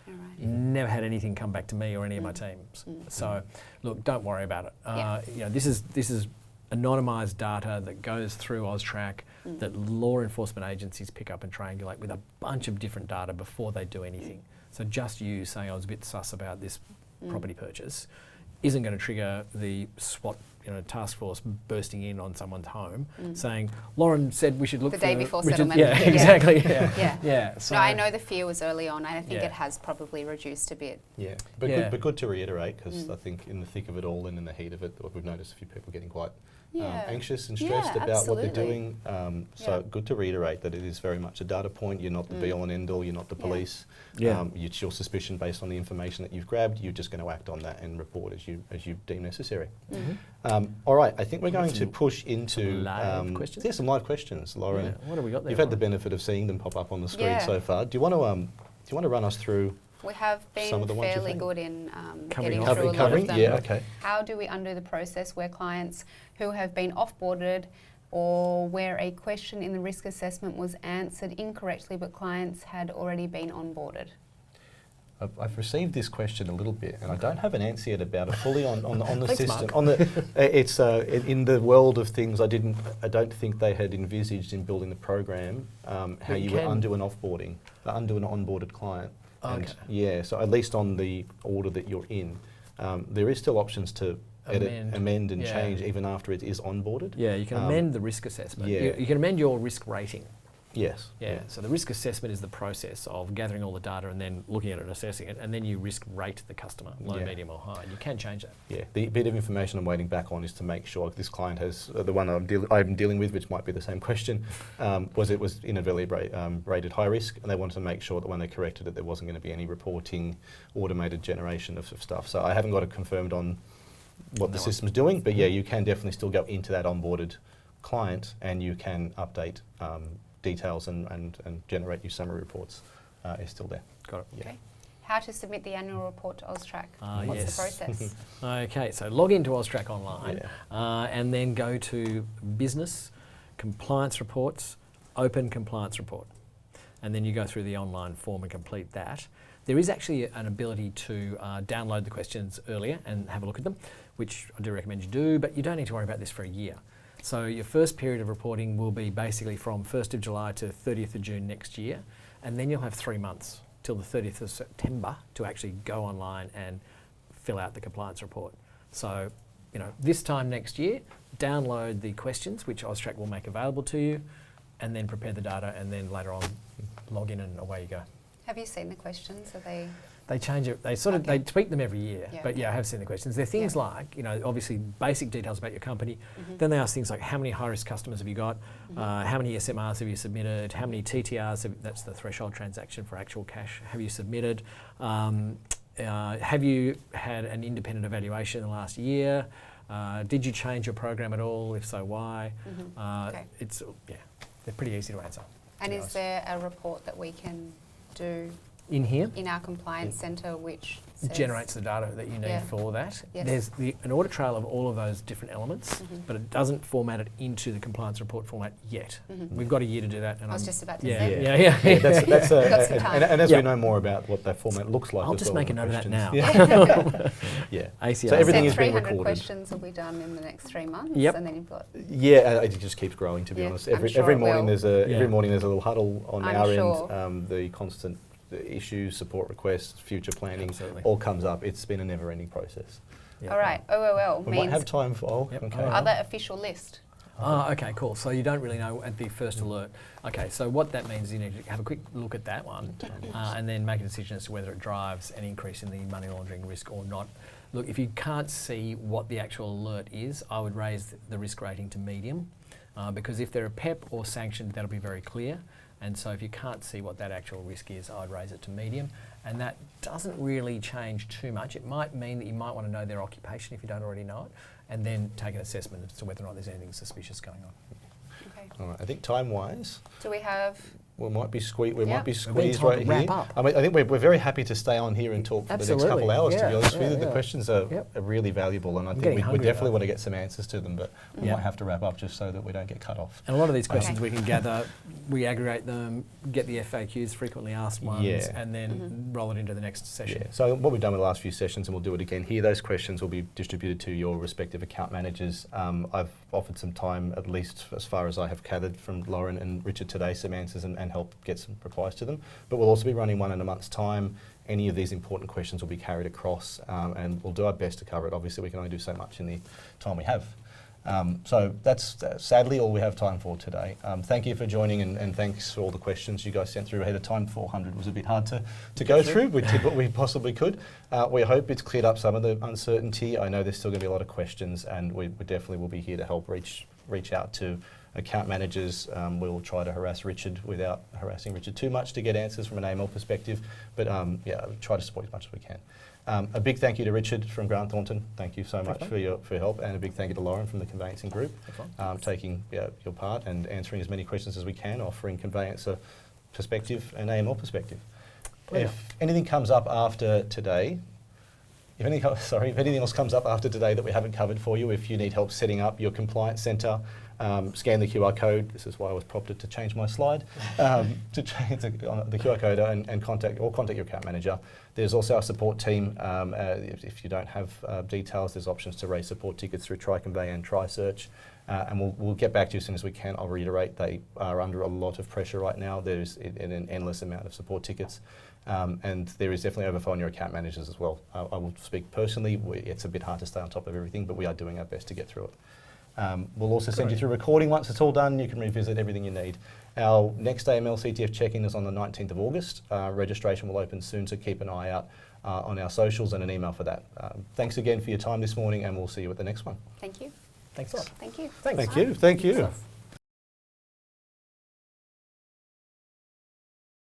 All right. Never had anything come back to me or any of my teams. So, look, don't worry about it. This is anonymised data that goes through AUSTRAC that law enforcement agencies pick up and triangulate with a bunch of different data before they do anything. So just you saying I was a bit sus about this property purchase isn't going to trigger the SWAT task force bursting in on someone's home saying, Lauren said we should look the for... day before settlement. Yeah, exactly. Yeah. So no, I know the fear was early on, and I think it has probably reduced a bit. Yeah, but good to reiterate, because I think in the thick of it all and in the heat of it, we've noticed a few people getting quite anxious and stressed about what they're doing. So good to reiterate that it is very much a data point. You're not the be all and end all. You're not the police. It's your suspicion based on the information that you've grabbed. You're just going to act on that and report as you deem necessary. All right, I think we're going to push into live questions. Yeah, some live questions, Lauren. Yeah. What have we got there? You've had the benefit of seeing them pop up on the screen so far. Do you want to run us through? We have been some of the ones fairly good in Covering getting through a lot of them. Yeah, okay. How do we undo the process where clients who have been off-boarded, or where a question in the risk assessment was answered incorrectly but clients had already been onboarded? I've received this question a little bit, and I don't have an answer yet about it fully on the Thanks, system. Mark. It's in the world of things. I don't think they had envisaged in building the program how you would undo an undo an onboarded client. And so at least on the order that you're in, there is still options to edit, amend and change even after it is onboarded. Yeah, you can amend the risk assessment. Yeah. You can amend your risk rating. Yes. Yeah, so the risk assessment is the process of gathering all the data and then looking at it and assessing it, and then you risk rate the customer, low, medium or high. You can change that. Yeah, the bit of information I'm waiting back on is to make sure this client has, the one I'm dealing with, which might be the same question, was inadvertently rated high risk, and they wanted to make sure that when they corrected it there wasn't going to be any reporting automated generation of stuff. So I haven't got it confirmed on what the system's doing, but yeah, you can definitely still go into that onboarded client and you can update details and generate new summary reports. Is still there. Got it. Yeah. Okay. How to submit the annual report to AUSTRAC? What's the process? Okay, so log into AUSTRAC online and then go to Business, Compliance Reports, Open Compliance Report. And then you go through the online form and complete that. There is actually an ability to download the questions earlier and have a look at them, which I do recommend you do, but you don't need to worry about this for a year. So your first period of reporting will be basically from 1st of July to 30th of June next year, and then you'll have 3 months till the 30th of September to actually go online and fill out the compliance report. So, this time next year, download the questions, which AUSTRAC will make available to you, and then prepare the data, and then later on log in and away you go. Have you seen the questions? Are they? They change it. They they tweak them every year. Yeah. But I have seen the questions. They're things like, obviously basic details about your company. Then they ask things like, how many high-risk customers have you got? How many SMRs have you submitted? How many TTRs? That's the threshold transaction for actual cash. Have you submitted? Have you had an independent evaluation in the last year? Did you change your program at all? If so, why? They're pretty easy to answer. And is there a report that we can do in here? In our compliance centre, which says generates the data that you need for that. Yes. There's an audit trail of all of those different elements, but it doesn't format it into the compliance report format yet. We've got a year to do that. And I was just about to say. Yeah, that's got some time. And as we know more about what that format looks like, I'll just make a note of that now. ACR. So everything is being 300 recorded. questions will be done in the next 3 months, Yep. and then you've got. Yeah, it just keeps growing. To be honest, I'm sure every it morning will. every morning there's a little huddle on I'm our sure. end. The constant issues, support requests, future planning, Absolutely. all comes up. It's been a never-ending process. All right, OOL We means might have time for other official list. Okay, cool. So you don't really know at the first alert. Okay, so what that means is you need to have a quick look at that one and then make a decision as to whether it drives an increase in the money laundering risk or not. look, if you can't see what the actual alert is, I would raise the risk rating to medium, because if they're a PEP or sanctioned, that'll be very clear. And so if you can't see what that actual risk is, I'd raise it to medium. And that doesn't really change too much. It might mean that you might want to know their occupation if you don't already know it, and then take an assessment as to whether or not there's anything suspicious going on. Okay. All right, I think time-wise, Do we have? we might be squeezed We've right time to wrap here. up. I mean, I think we're very happy to stay on here and talk for the next couple of hours, to be honest with you. The questions are really valuable, and I think we definitely want to get some answers to them, but we might have to wrap up just so that we don't get cut off. And a lot of these questions we can gather, we aggregate them, get the FAQs, frequently asked ones, and then roll it into the next session. Yeah. So what we've done with the last few sessions, and we'll do it again here, those questions will be distributed to your respective account managers. I've offered some time, at least as far as I have gathered from Lauren and Richard today, some answers and help get some replies to them. But we'll also be running one in a month's time. Any of these important questions will be carried across, and we'll do our best to cover it. Obviously, we can only do so much in the time we have. So that's sadly all we have time for today. Thank you for joining, and thanks for all the questions you guys sent through ahead of time. 400 was a bit hard to go through. We did what we possibly could. We hope it's cleared up some of the uncertainty. I know there's still going to be a lot of questions, and we definitely will be here to help reach out to account managers. We'll try to harass Richard without harassing Richard too much to get answers from an AML perspective, but try to support as much as we can. A big thank you to Richard from Grant Thornton. Thank you so much for your help, and a big thank you to Lauren from the conveyancing group, taking your part and answering as many questions as we can, offering conveyancer perspective and AML perspective. If anything comes up after today, if anything else comes up after today that we haven't covered for you, if you need help setting up your compliance centre, scan the QR code. This is why I was prompted to change my slide. To change the QR code and contact your account manager. There's also our support team. If you don't have details, there's options to raise support tickets through TriConvey and triSearch. And we'll get back to you as soon as we can. I'll reiterate, they are under a lot of pressure right now. There's an endless amount of support tickets. And there is definitely overflow on your account managers as well. I will speak personally. It's a bit hard to stay on top of everything, but we are doing our best to get through it. We'll also send you through recording once it's all done. You can revisit everything you need. Our next AML CTF check-in is on the 19th of August. Registration will open soon, so keep an eye out on our socials and an email for that. Thanks again for your time this morning, and we'll see you at the next one. Thank you. Thanks a lot. Thank you. Thanks. Thank you. Thank you.